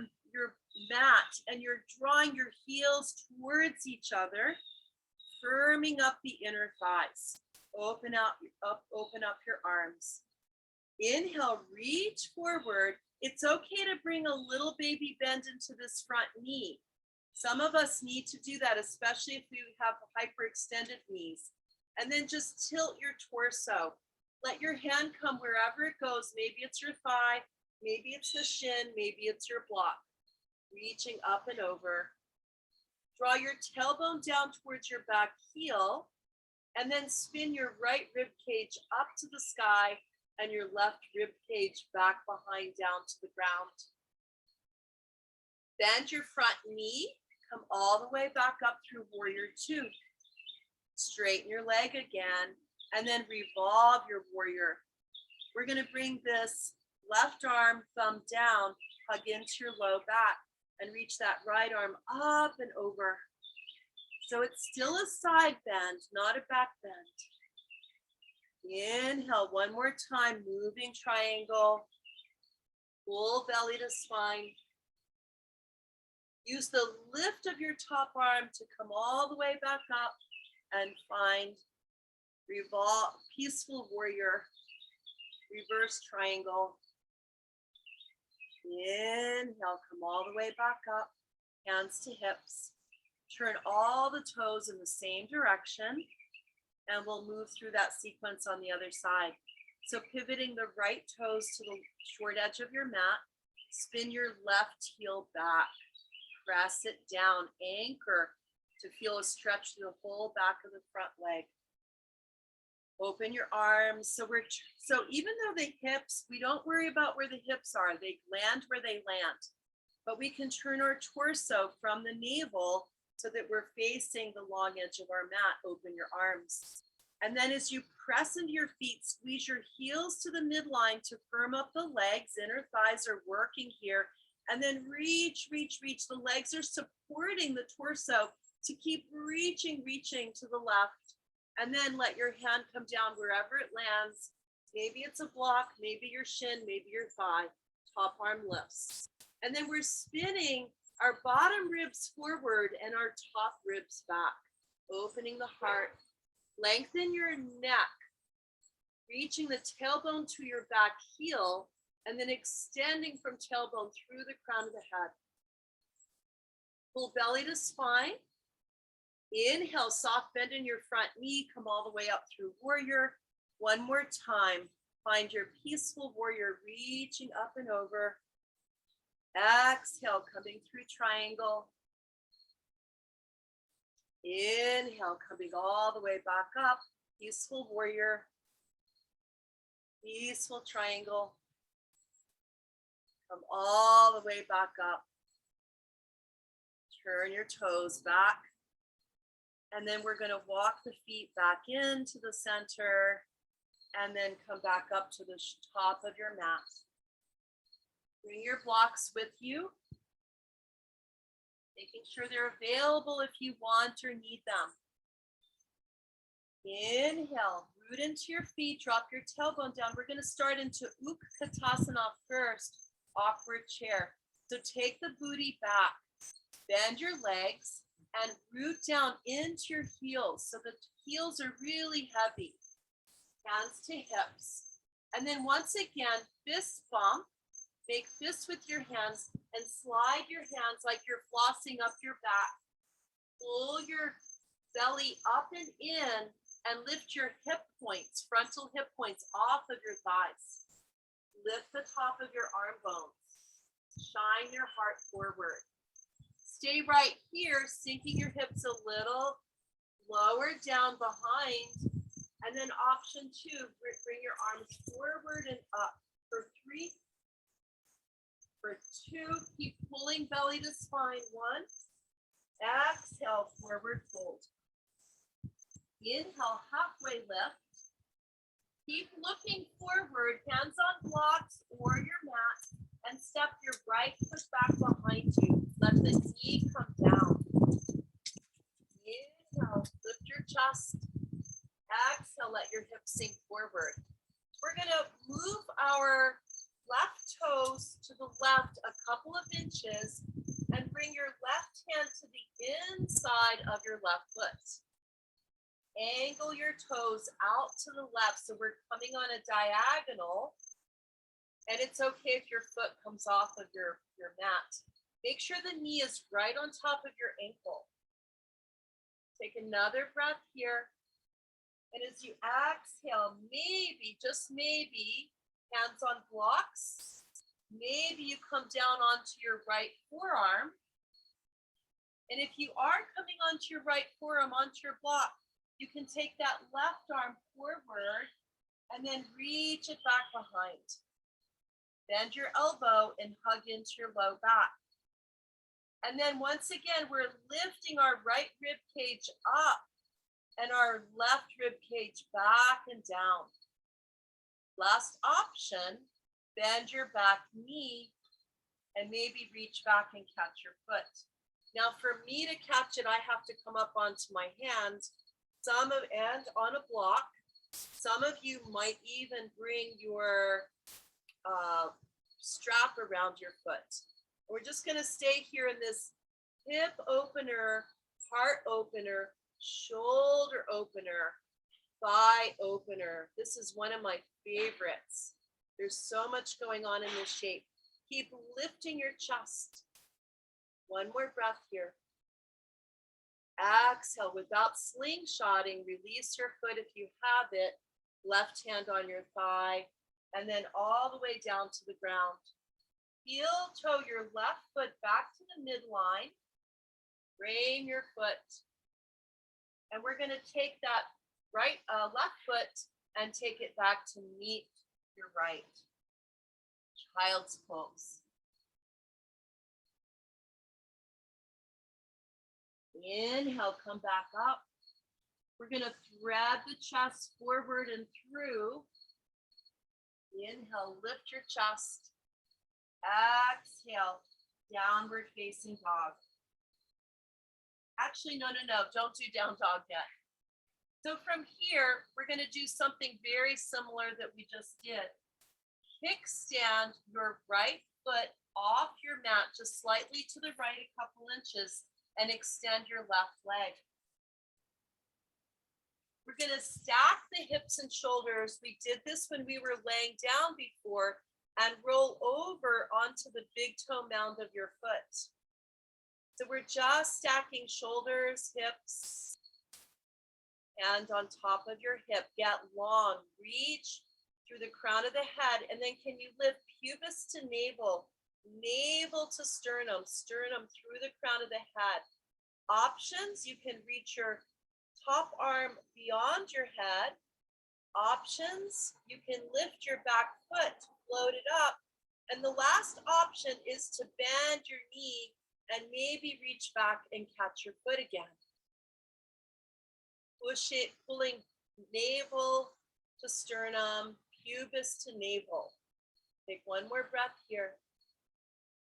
mat and you're drawing your heels towards each other, firming up the inner thighs. Open up your arms. Inhale, reach forward. It's okay to bring a little baby bend into this front knee. Some of us need to do that, especially if we have hyperextended knees. And then just tilt your torso. Let your hand come wherever it goes. Maybe it's your thigh, maybe it's the shin, maybe it's your block. Reaching up and over. Draw your tailbone down towards your back heel, and then spin your right rib cage up to the sky and your left rib cage back behind down to the ground. Bend your front knee, come all the way back up through warrior two. Straighten your leg again, and then revolve your warrior. We're gonna bring this left arm, thumb down, hug into your low back, and reach that right arm up and over. So it's still a side bend, not a back bend. Inhale one more time, moving triangle. Full belly to spine. Use the lift of your top arm to come all the way back up and find revolve, peaceful warrior, reverse triangle. Inhale, come all the way back up, hands to hips. Turn all the toes in the same direction, and we'll move through that sequence on the other side. So pivoting the right toes to the short edge of your mat, spin your left heel back, press it down, anchor to feel a stretch through the whole back of the front leg. Open your arms. So even though the hips, we don't worry about where the hips are, they land where they land, but we can turn our torso from the navel so that we're facing the long edge of our mat. Open your arms. And then as you press into your feet, squeeze your heels to the midline to firm up the legs. Inner thighs are working here. And then reach, reach, reach. The legs are supporting the torso to keep reaching to the left. And then let your hand come down wherever it lands. Maybe it's a block, maybe your shin, maybe your thigh. Top arm lifts. And then we're spinning our bottom ribs forward and our top ribs back. Opening the heart. Lengthen your neck. Reaching the tailbone to your back heel. And then extending from tailbone through the crown of the head. Pull belly to spine. Inhale, soft bend in your front knee, come all the way up through warrior. One more time, find your peaceful warrior, reaching up and over. Exhale, coming through triangle. Inhale, coming all the way back up, peaceful warrior. Peaceful triangle. Come all the way back up. Turn your toes back. And then we're going to walk the feet back into the center and then come back up to the top of your mat. Bring your blocks with you, making sure they're available if you want or need them. Inhale, root into your feet, drop your tailbone down. We're going to start into Katasana first, awkward chair. So take the booty back, bend your legs, and root down into your heels so the heels are really heavy. Hands to hips. And then once again, fist bump. Make fists with your hands and slide your hands like you're flossing up your back. Pull your belly up and in and lift your hip points, frontal hip points off of your thighs. Lift the top of your arm bones. Shine your heart forward. Stay right here, sinking your hips a little lower down behind. And then option two, bring your arms forward and up. For 3, for 2, keep pulling belly to spine. 1, exhale, forward fold. Inhale, halfway lift. Keep looking forward, hands on blocks or your mat, and step your right foot back behind you. Let the knee come down. Inhale, lift your chest. Exhale, let your hips sink forward. We're going to move our left toes to the left a couple of inches and bring your left hand to the inside of your left foot. Angle your toes out to the left so we're coming on a diagonal, and it's okay if your foot comes off of your mat. Make sure the knee is right on top of your ankle. Take another breath here. And as you exhale, maybe, just maybe, hands on blocks. Maybe you come down onto your right forearm. And if you are coming onto your right forearm, onto your block, you can take that left arm forward and then reach it back behind. Bend your elbow and hug into your low back. And then once again, we're lifting our right rib cage up and our left rib cage back and down. Last option, bend your back knee and maybe reach back and catch your foot. Now for me to catch it, I have to come up onto my hands, and on a block. Some of you might even bring your strap around your foot. We're just gonna stay here in this hip opener, heart opener, shoulder opener, thigh opener. This is one of my favorites. There's so much going on in this shape. Keep lifting your chest. One more breath here. Exhale without slingshotting. Release your foot if you have it. Left hand on your thigh, and then all the way down to the ground. Heel toe your left foot back to the midline. Frame your foot. And we're going to take that left foot and take it back to meet your right. Child's pose. Inhale, come back up. We're going to thread the chest forward and through. Inhale, lift your chest. Exhale, downward facing dog. Actually, no, don't do down dog yet. So from here, we're going to do something very similar that we just did. Kickstand your right foot off your mat just slightly to the right a couple inches and extend your left leg. We're going to stack the hips and shoulders. We did this when we were laying down before, and roll over onto the big toe mound of your foot. So we're just stacking shoulders, hips, and on top of your hip. Get long, reach through the crown of the head, and then can you lift pubis to navel, navel to sternum, sternum through the crown of the head. Options, you can reach your top arm beyond your head. Options, you can lift your back foot, float it up. And the last option is to bend your knee and maybe reach back and catch your foot again. Push it, pulling navel to sternum, pubis to navel. Take one more breath here.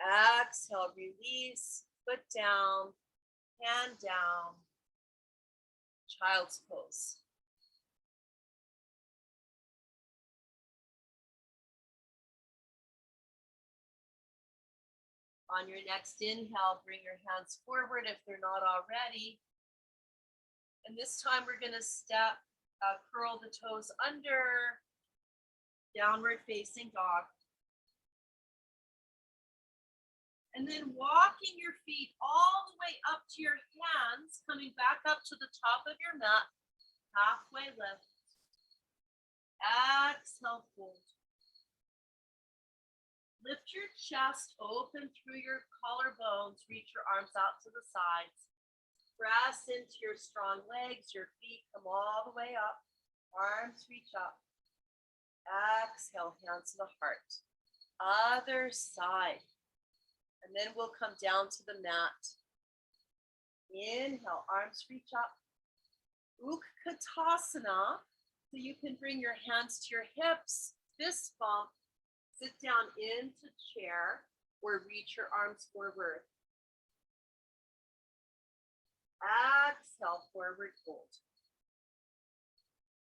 Exhale, release, foot down, hand down. Child's pose. On your next inhale, bring your hands forward if they're not already. And this time we're going to curl the toes under, downward facing dog. And then walking your feet all the way up to your hands, coming back up to the top of your mat, halfway lift. Exhale, fold. Lift your chest open through your collarbones. Reach your arms out to the sides. Press into your strong legs. Your feet come all the way up. Arms reach up. Exhale, hands to the heart. Other side. And then we'll come down to the mat. Inhale, arms reach up. Katasana. So you can bring your hands to your hips, fist bump. Sit down into chair or reach your arms forward. Exhale, forward fold.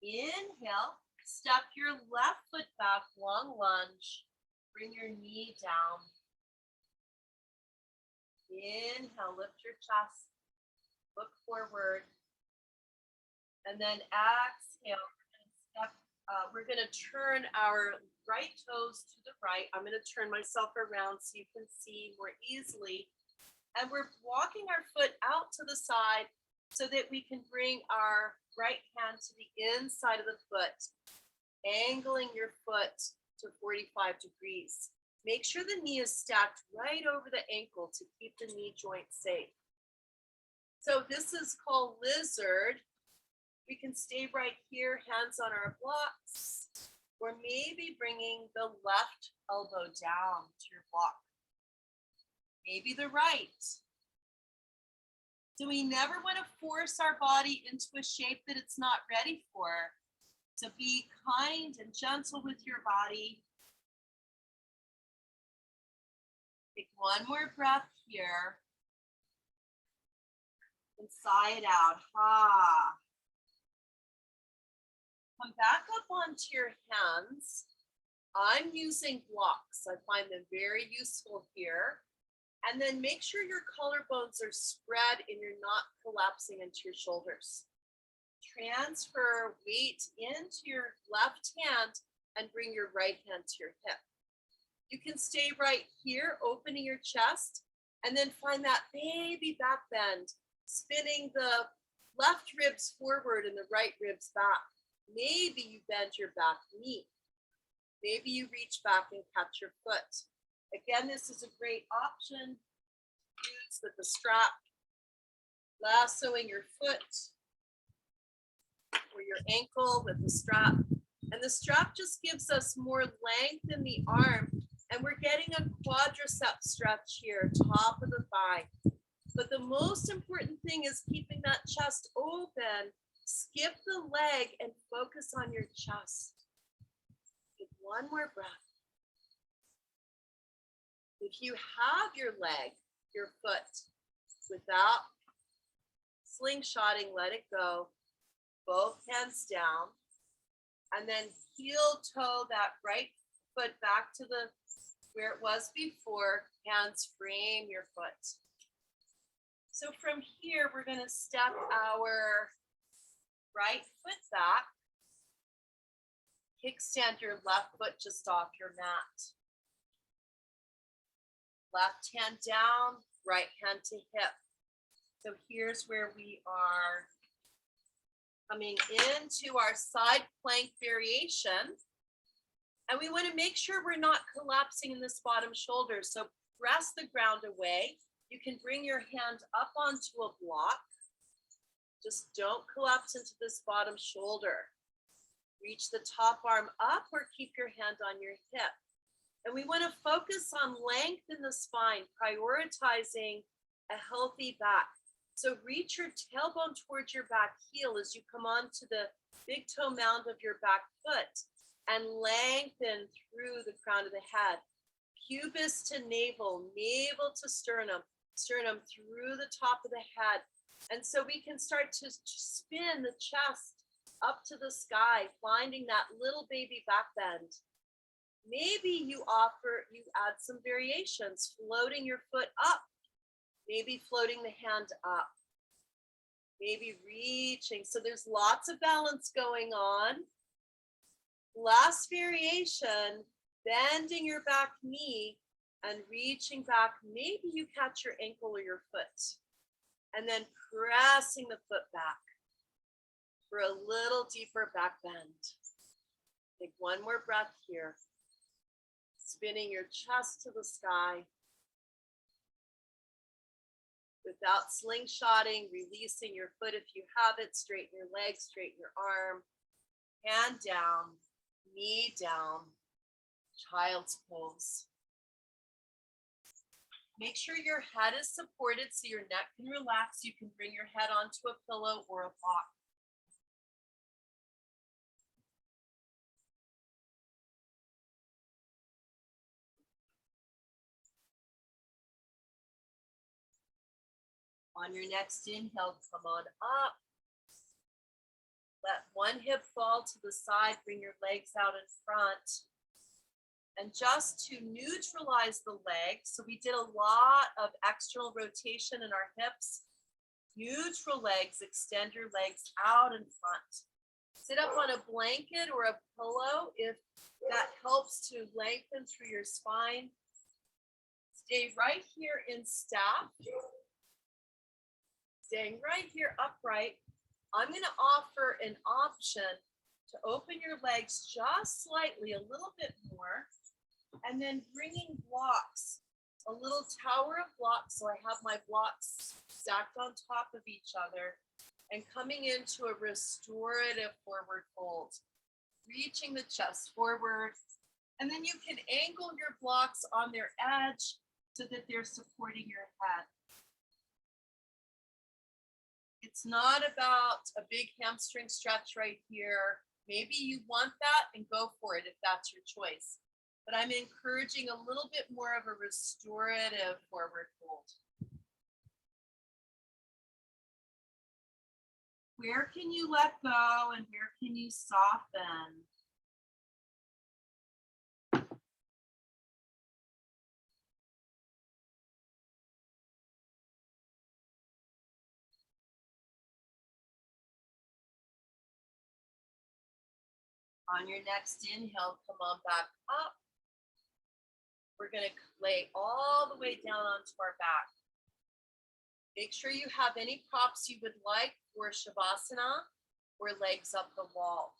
Inhale, step your left foot back, long lunge. Bring your knee down. Inhale, lift your chest. Look forward. And then exhale. We're going to turn our right toes to the right. I'm going to turn myself around so you can see more easily. And we're walking our foot out to the side so that we can bring our right hand to the inside of the foot, angling your foot to 45 degrees. Make sure the knee is stacked right over the ankle to keep the knee joint safe. So this is called lizard. We can stay right here, hands on our blocks, or maybe bringing the left elbow down to your block. Maybe the right. So we never want to force our body into a shape that it's not ready for. So be kind and gentle with your body. Take one more breath here. And sigh it out. Ha. Come back up onto your hands. I'm using blocks. I find them very useful here. And then make sure your collarbones are spread and you're not collapsing into your shoulders. Transfer weight into your left hand and bring your right hand to your hip. You can stay right here, opening your chest, and then find that baby back bend, spinning the left ribs forward and the right ribs back. Maybe you bend your back knee. Maybe you reach back and catch your foot. Again, this is a great option. Use with the strap, lassoing your foot or your ankle with the strap. And the strap just gives us more length in the arm. And we're getting a quadricep stretch here, top of the thigh. But the most important thing is keeping that chest open. Skip the leg and focus on your chest. Take one more breath. If you have your leg, your foot, without slingshotting, let it go. Both hands down. And then heel toe that right foot back to the where it was before. Hands frame your foot. So from here, we're going to step our right foot back. Kickstand your left foot just off your mat. Left hand down, right hand to hip. So here's where we are coming into our side plank variation. And we want to make sure we're not collapsing in this bottom shoulder. So press the ground away. You can bring your hand up onto a block. Just don't collapse into this bottom shoulder. Reach the top arm up or keep your hand on your hip. And we want to focus on length in the spine, prioritizing a healthy back. So reach your tailbone towards your back heel as you come onto the big toe mound of your back foot and lengthen through the crown of the head. Pubis to navel, navel to sternum, sternum through the top of the head. And so we can start to spin the chest up to the sky, finding that little baby back bend. Maybe you add some variations, floating your foot up, maybe floating the hand up, maybe reaching. So there's lots of balance going on. Last variation, bending your back knee and reaching back. Maybe you catch your ankle or your foot. And then pressing the foot back for a little deeper back bend. Take one more breath here. Spinning your chest to the sky. Without slingshotting, releasing your foot if you have it. Straighten your leg, straighten your arm. Hand down, knee down. Child's pose. Make sure your head is supported so your neck can relax. You can bring your head onto a pillow or a block. On your next inhale, come on up. Let one hip fall to the side. Bring your legs out in front. And just to neutralize the legs, so we did a lot of external rotation in our hips. Neutral legs, extend your legs out in front. Sit up on a blanket or a pillow if that helps to lengthen through your spine. Stay right here in staff. Staying right here upright. I'm going to offer an option to open your legs just slightly, a little bit more, and then bringing blocks, a little tower of blocks. So I have my blocks stacked on top of each other and coming into a restorative forward fold, reaching the chest forward. And then you can angle your blocks on their edge so that they're supporting your head. It's not about a big hamstring stretch right here. Maybe you want that and go for it if that's your choice. But I'm encouraging a little bit more of a restorative forward fold. Where can you let go and where can you soften? On your next inhale, come on back up. We're going to lay all the way down onto our back. Make sure you have any props you would like for Shavasana or legs up the wall.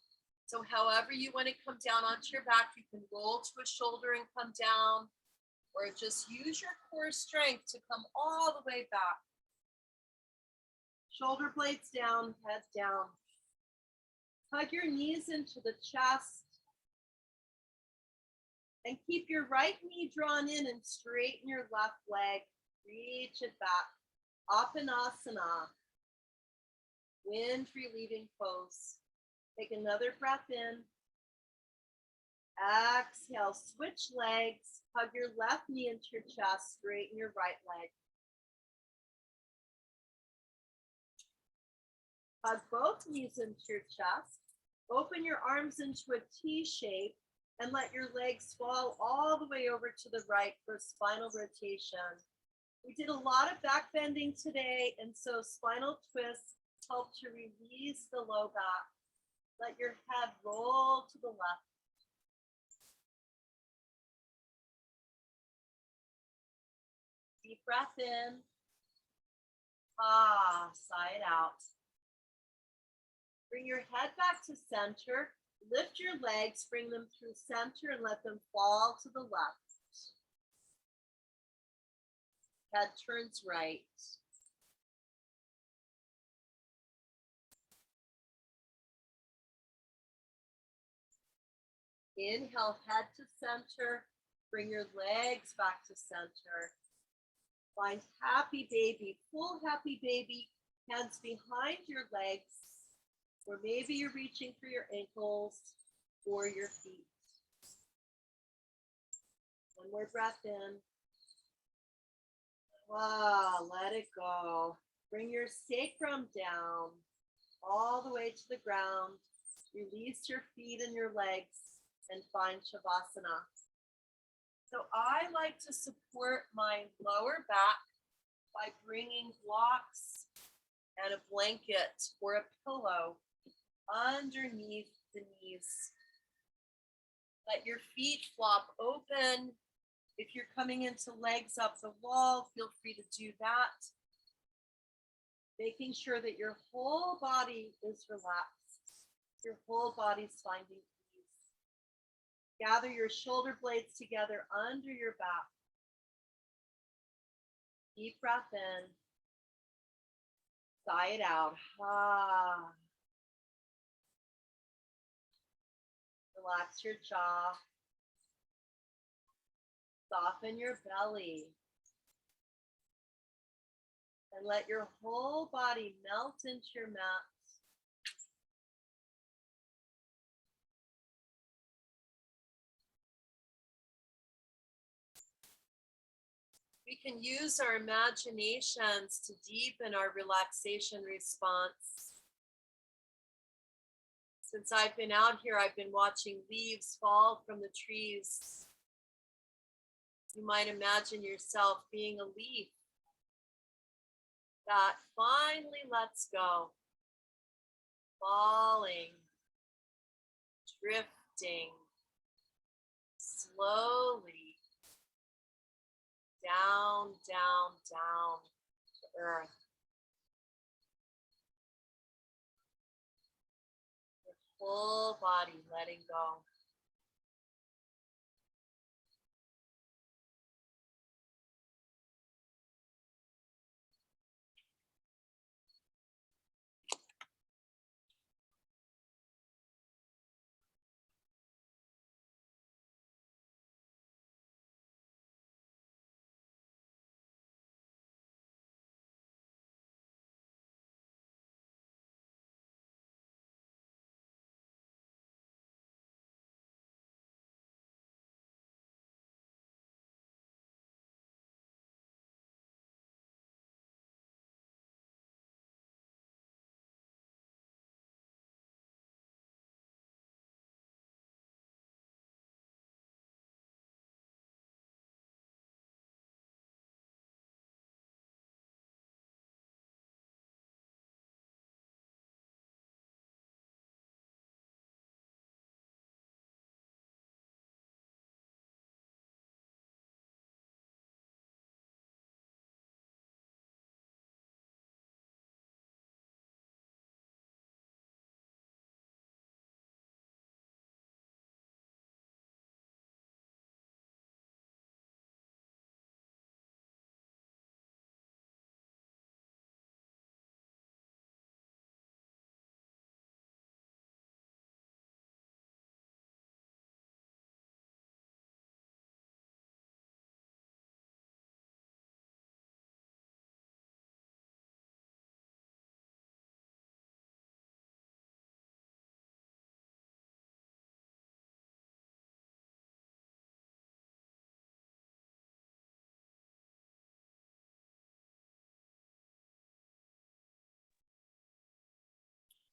So however you want to come down onto your back, you can roll to a shoulder and come down, or just use your core strength to come all the way back. Shoulder blades down, head down. Hug your knees into the chest. And keep your right knee drawn in and straighten your left leg. Reach it back. Apanasana. Wind relieving pose. Take another breath in. Exhale, switch legs. Hug your left knee into your chest. Straighten your right leg. Hug both knees into your chest. Open your arms into a T shape and let your legs fall all the way over to the right for spinal rotation. We did a lot of back bending today, and so spinal twists help to release the low back. Let your head roll to the left. Deep breath in. Sigh it out. Bring your head back to center. Lift your legs, bring them through center and let them fall to the left. Head turns right. Inhale, head to center. Bring your legs back to center. Find happy baby, full happy baby. Hands behind your legs. Or maybe you're reaching for your ankles or your feet. One more breath in. Let it go. Bring your sacrum down all the way to the ground. Release your feet and your legs and find Shavasana. So I like to support my lower back by bringing blocks and a blanket or a pillow underneath the knees. Let your feet flop open. If you're coming into legs up the wall, feel free to do that. Making sure that your whole body is relaxed. Your whole body's finding ease. Gather your shoulder blades together under your back. Deep breath in. Sigh it out. Relax your jaw. Soften your belly. And let your whole body melt into your mat. We can use our imaginations to deepen our relaxation response. Since I've been out here, I've been watching leaves fall from the trees You might imagine yourself being a leaf that finally lets go, falling, drifting slowly down, down, down to earth. Your whole body letting go.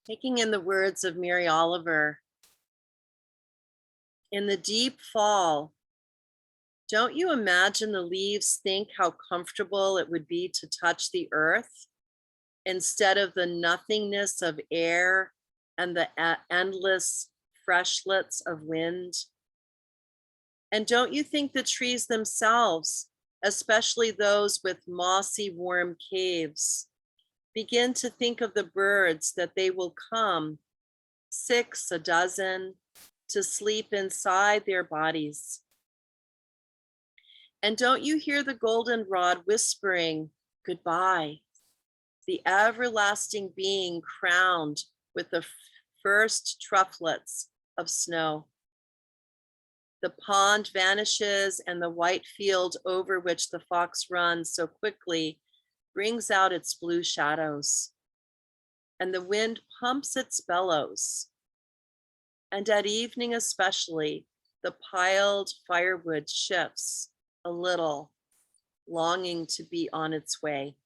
Taking in the words of Mary Oliver, in the deep fall, don't you imagine the leaves think how comfortable it would be to touch the earth instead of the nothingness of air and the endless freshlets of wind? And don't you think the trees themselves, especially those with mossy, warm caves, begin to think of the birds that they will come, 6 a dozen, to sleep inside their bodies? And don't you hear the goldenrod whispering goodbye, the everlasting being crowned with the first trufflets of snow? The pond vanishes, and the white field over which the fox runs so quickly brings out its blue shadows, and the wind pumps its bellows. And at evening especially, the piled firewood shifts a little, longing to be on its way.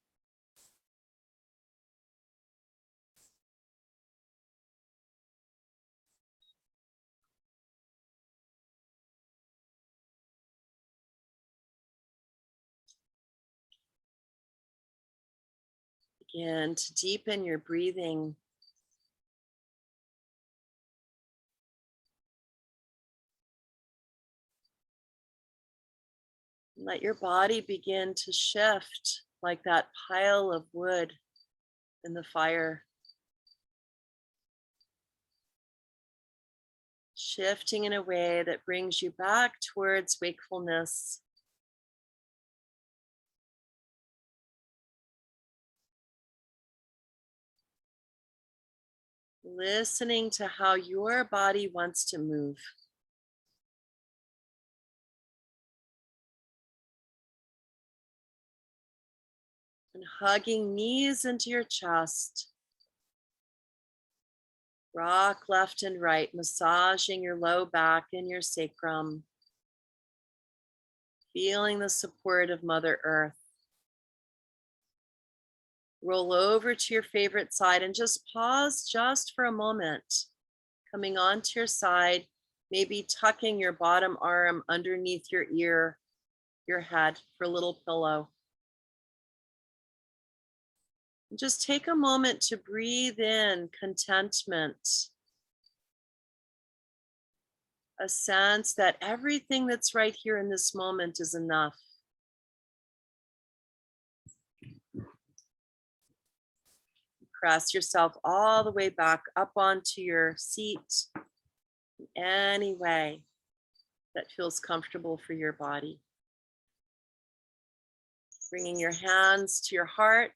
Begin to deepen your breathing. Let your body begin to shift like that pile of wood in the fire. Shifting in a way that brings you back towards wakefulness. Listening to how your body wants to move. And hugging knees into your chest. Rock left and right, massaging your low back and your sacrum. Feeling the support of Mother Earth. Roll over to your favorite side and just pause just for a moment. Coming onto your side, maybe tucking your bottom arm underneath your ear your head for a little pillow. And just take a moment to breathe in contentment, a sense that everything that's right here in this moment is enough. Press yourself all the way back up onto your seat in any way that feels comfortable for your body. Bringing your hands to your heart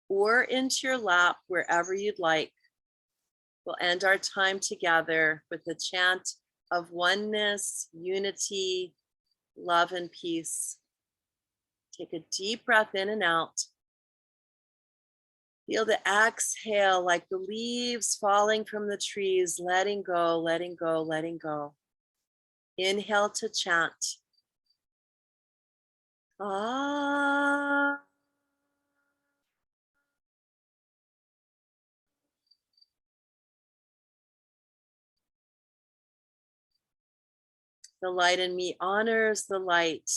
or into your lap, wherever you'd like. We'll end our time together with a chant of oneness, unity, love, and peace. Take a deep breath in and out. Feel the exhale like the leaves falling from the trees, letting go, letting go, letting go. Inhale to chant. Ah. The light in me honors the light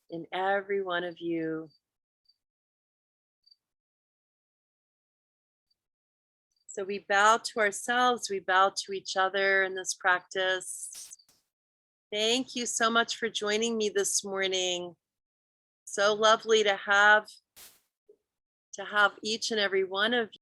in every one of you. So we bow to ourselves, we bow to each other in this practice. Thank you so much for joining me this morning. So lovely to have each and every one of